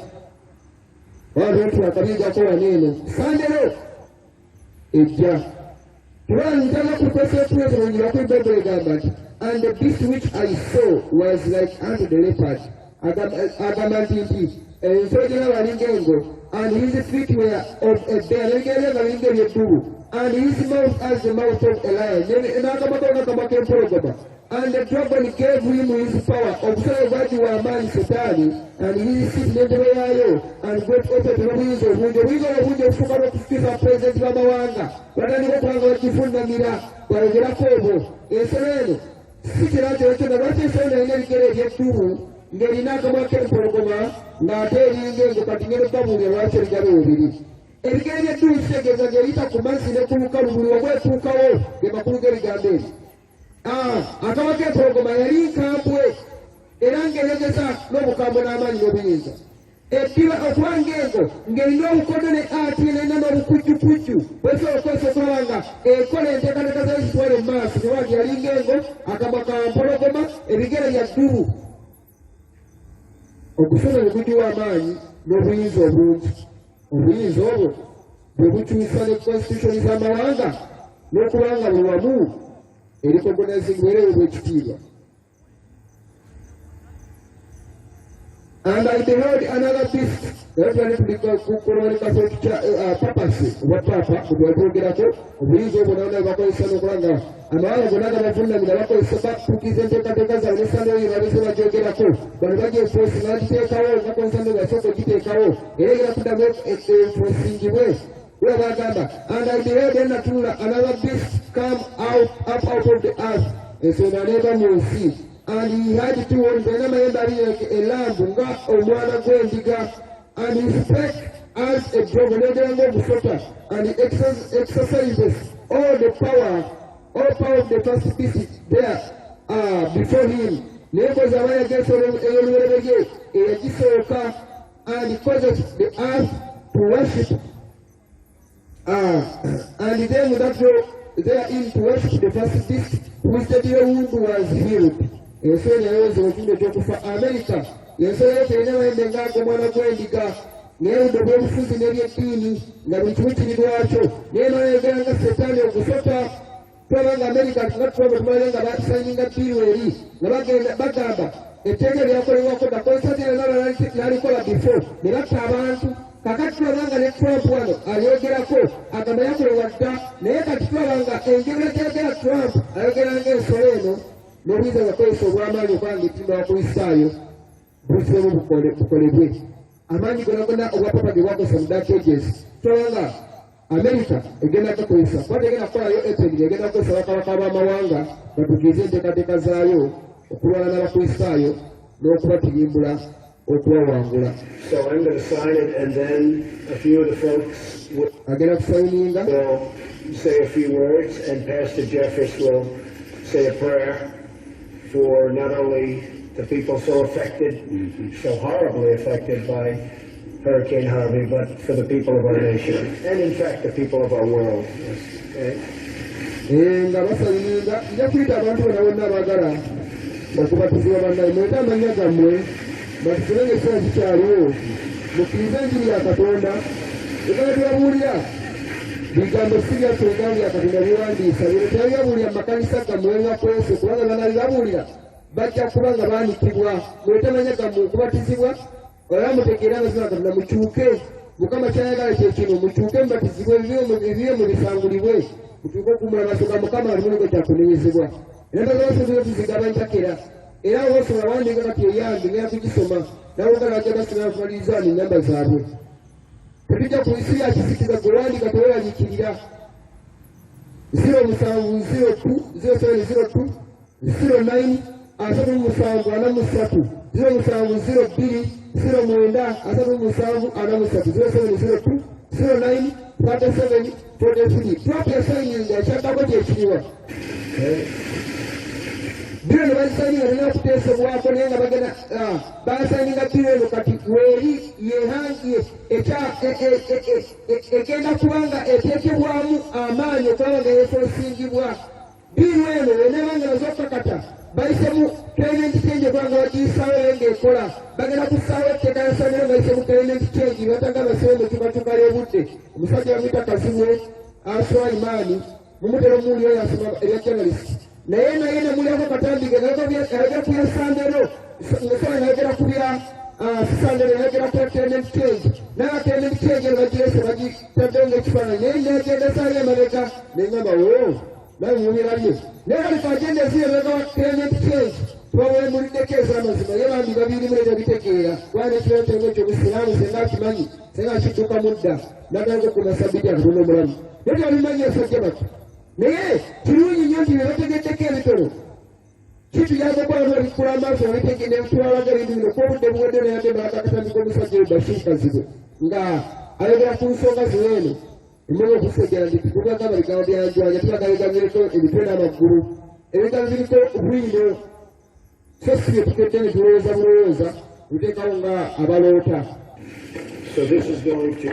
waliwo akabiigako waneeno sandero ejja tulwanjala kukwesa etuwezerongira ku Bible egamba nti and the beast which I saw was like unto the leopard agamba nti ensolo gy'abalinga engo and his feet were of a bear n'engeri balinga ebyeddubu and his mouth as the mouth of a lion n'akamako n'akamwa k'empologoma and the dragon gave him his power okusala bwagiwa amaanyi setaani and his seat n'entebe yaayo and great authority n'obuyinza obungi obungi obufuuka n'okusikiriza pulezidenti b'amawanga batandika okubanga bagivunnamira balogerako obwo ensolo eno si kiragiro kyonna lwaki ensolo nalina ebigere ebyeddubu ng'erina akamwa k'empologoma ng'ate eringa engo kati ngeri babuulira lwaki ebigalo bibiri ebigere by'eddubu kitegeeza ng'eriyita ku mazzi ne ku lukalu buli wamu etuukawo ge makulu g'ebigambo ebyo akamwa k'empologoma yali nkambwe era ng'eyogeza n'obukambwe n'amaanyi n'obuyinza eddiba okubanga engo ng'erina obukodo ne ati nerina n'obukujjukujju bwesobola okukozesa okulaba nga ekola enteekateeka zayo zitwale mu maaso nebwagi yalinga engo akamwa ka mpologoma ebigere bya ddubu okusoma obugudiwa amaanyi n'obuyinza obungi obuyinza obwo bwe bukyusa ne constitution z'amawanga n'okubanga buli wamu recognizing wherever ekitiibwa. And I beheld another beast. Papasi oba papa bwetwogerako obuyinza obwo naona bakozesa n'okulanga amawanga gonna agabavunnamira bakozesa batukiza enteekateeka zaabwe n'essanduuko babeze bagyogerako bano bagyeforsi n'agiteekawo nga konsando gasooka ogiteekawo era egera kuddamu enforcingibwe where bagamba and I beheld another beast come up out of the earth ensonga neeva mu nsi and he had two horns alina amayembe abiri elambu nga omwana gw'endiga and he spake as a dove n'egera ng'ogusota and he exercises all power of the first beast there before him neekoza abayageso ey'olubereberye eyagisooka and causes the earth to to worship, and them that were therein to worship the first beast, which the dear wound was healed. And so there was a king of America. And so they never ended up on one of the Nero the Wolfs in the teeny, that which in the water, Nero again the Satan of Usota, Travel America, not trouble money about signing a theory, Navaga Bagaba. The Taylor of the concert and another Naricola before, the Latavan, Kakatanga and Trump one, Ayogako, Akamayako was done, Neka and Gilgara Trump, Ayogara Soleno, no reason a place of Rama Yuvan, the Timber style, Bruce for the way. Amani Goragona, Wapa, the workers of that ages, Tonga, America, again at the place, what they're going to fire Italy, they're going to Saraka Mawanga, but to present the Katekazayo. So I'm going to sign it, and then a few of the folks will say a few words, and Pastor Jeffers will say a prayer for not only the people so affected, so horribly affected by Hurricane Harvey, but for the people of our nation, and in fact the people of our world. Okubatizibwa bannaye mweta amanya gammwe bakisibenge ekiseera kikyaliwo mukkirize enjiri ya Katonda ekala byabuulira bigambo si byaffe ebigambo bya Katonda biwandiisa bino tebyabuulira mu makanisa gammwe nga kwese kubanga banalibabuulira bajja kuba nga baanikibwa mweta amanya gammwe okubatizibwa olaba mutegeera amazima Katonda mukyuke Mukama kyayagala kye kino mukyuke mubatizibwe ebibe mu bisangulibwe mukyuke okuwummula amaaso ga Mukama ali muligo kyakunenyezebwa. Nenda zose zile tuzigaba ntakera. Era wose wawandika kati eyange ngera kugisoma. Nawo ngala agenda sina kumaliza ni namba zaabwe. Tujja ku isi ya kisikiza gwandika tewalanyikirira. 0702 0702 09 asatu musanvu ana musatu 0702 09 asatu musanvu ana musatu 0702 09 47 43. Drop your sign in there. Check out what you're doing. Bino ne bazisaninga nina kuteesebwako naye nga bagenda basaninga bino eno kati weeri yehangiye egenda kubanga eteekebwamu amaanyi okulaba nga yeesosingibwa bino eno wenabanga nazokakata bayisemu payment change okubanga bagiyisaawo ng'ekola bagenda kusaawo etteeka yasaniro nga yisemu payment change batanga basebe mukibatuka ly'obudde omusajja bamwita Kazimwe Aswaimaani mumutera omuwuli oyo asoma ebya journalist naye namulyako katambike nayagera kubya sandero ngasala nayagera kubya sandero nayagera kubya payment change naye payment change bagiyese bagitaddewo ng'ekifaananyi naye nagenda saali emabega neŋŋamba naye mumubirabye naye kali kagenda eziri emabega wa payment change tubawembuliddeko ez'amazima ye bambi babirimu ne tabitegeera kubanga ekirootengo ekyo busiraamu senga akimanyi senga akidduka mudda naganza okumasabidi akatonda omulamu naye tebabimanyi esajja bati naye kirungi nnyo nti bebategeddeko ebitono kituyamba okwala babikula amaaso nebitwalaga ebintu bino kuba obudde buwedde nayadde balakakatandika omusajja oyo Bashir Kazibu nga ayogera ku nsonga ziweeno emmoga okusegera nti tugagamba bigambo byanjwanya tubagabigambireko emitwe n'amagulu ebigambo biriko bwino so si bye tukedde ne tulowooza bulowooza tuteekawo nga abaloota. So this is going to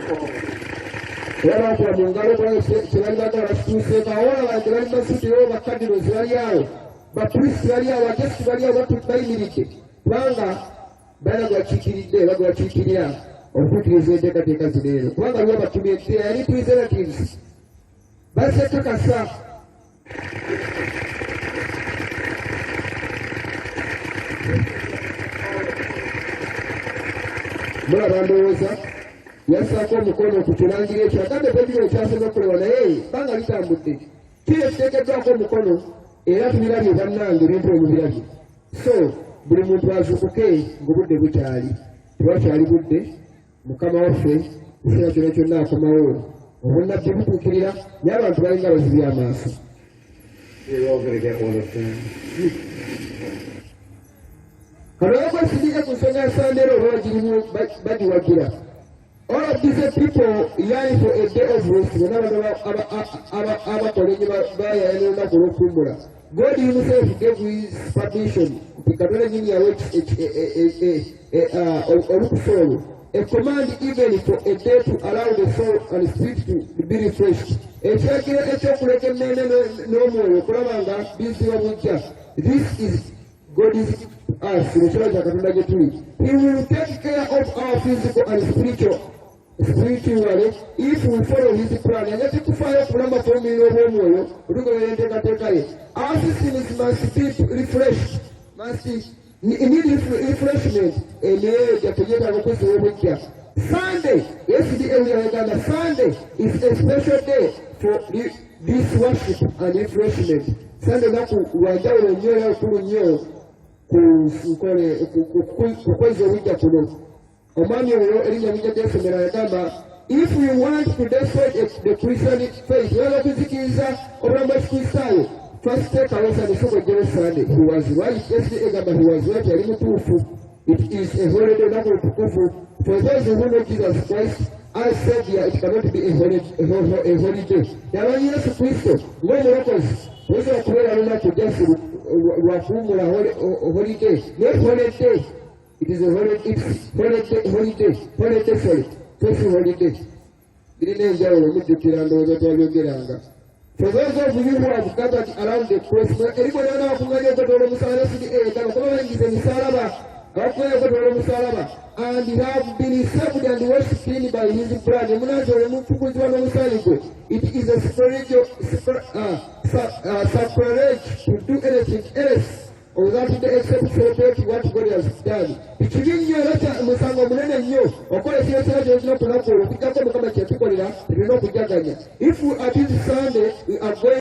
Wala mu ngalo kwa kirali bagala kituuseeko awola bantu bali basuddeyo bakadiro zibali awo bapuliisi bali awo agesi bali awo bayimiridde kubanga balagwakiikiridde bagwakiikirira okutuukiriza enteekateeka zino eno kubanga aliwo batumye yali representatives basekakasa mulaba ndowooza yasaako omukono ku kirangira ekyo agambe ebyo ekyasobola okukolewa naye banga litambudde kiro kiteekeddwako omukono era tubirabye bannange ebintu omubirabye so buli muntu azuukuke ng'obudde bukyali tewakyali budde Mukama waffe ekiseera kyonna kyonna akomawo obunnabbi butuukirira naye abantu balinga bazibye amaaso. Kano kwesibiza ku nsonga ya Sandero oba bagirimu bagiwagira. All of these people yearn for a day of rest. God himself gave his permission. Olukusolo a command even for a day to allow the soul and spirit to be refreshed. Ekiragiro ekyokuleka emmeme n'omwoyo okulaba nga biziwa bujja. This is God's us, nekiro kya Katonda gye tuli. He will take care of our physical and spiritually if we follow his plan. Ajja tukufaayo okulamba kw'omubiri obw'omwoyo otugoberera enteekateeka ye. Our systems must be refreshed, need refreshment. Emyoyo gyaffe gyetaaga okuzzibwa obujja. Sunday, yesterday we are Sunday is a special day for this worship and refreshment. Sunday naku lwanjawulo nnyo era okulu nnyo kukweza obujja kuno. Omwami oyo erinnya mujja ly'essomero yagamba, if we want to destroy the Christian faith, wala okuzikiriza obulamu bw'ekikristaayo, first take away Sunday. He was right yesterday egamba he was right yali mutuufu. It is a holiday naku lutukuvu. For those who know Jesus Christ as Savior, it cannot be a holiday. Yabanyi Yesu Kristo ng'omulokozi oyinza okubeera lunaku just lwakuwummula holiday. Not holiday. It is a holiday. Holiday. Birina enjawulo mujjukira ndowooza twabyogeranga. For those of you who have gathered around the cross, eriko nana wakunganya okwetooloola omusalaba sidi egamba kuba balingiza emisalaba abakubeera okwetooloola omusalaba and have been saved and washed clean by his blood. Emunaazi oyo mukuguzibwa n'omusaayi gwe. It is a spiritual sacrilege to do anything else on that day except celebrate what God has done. Ekibi nnyo era musango munene nnyo okola ekintu ekirala kyonna kunaku olwo okujjako Mukama kye tukolera tulina okujaganya. If we attend Sunday, we are going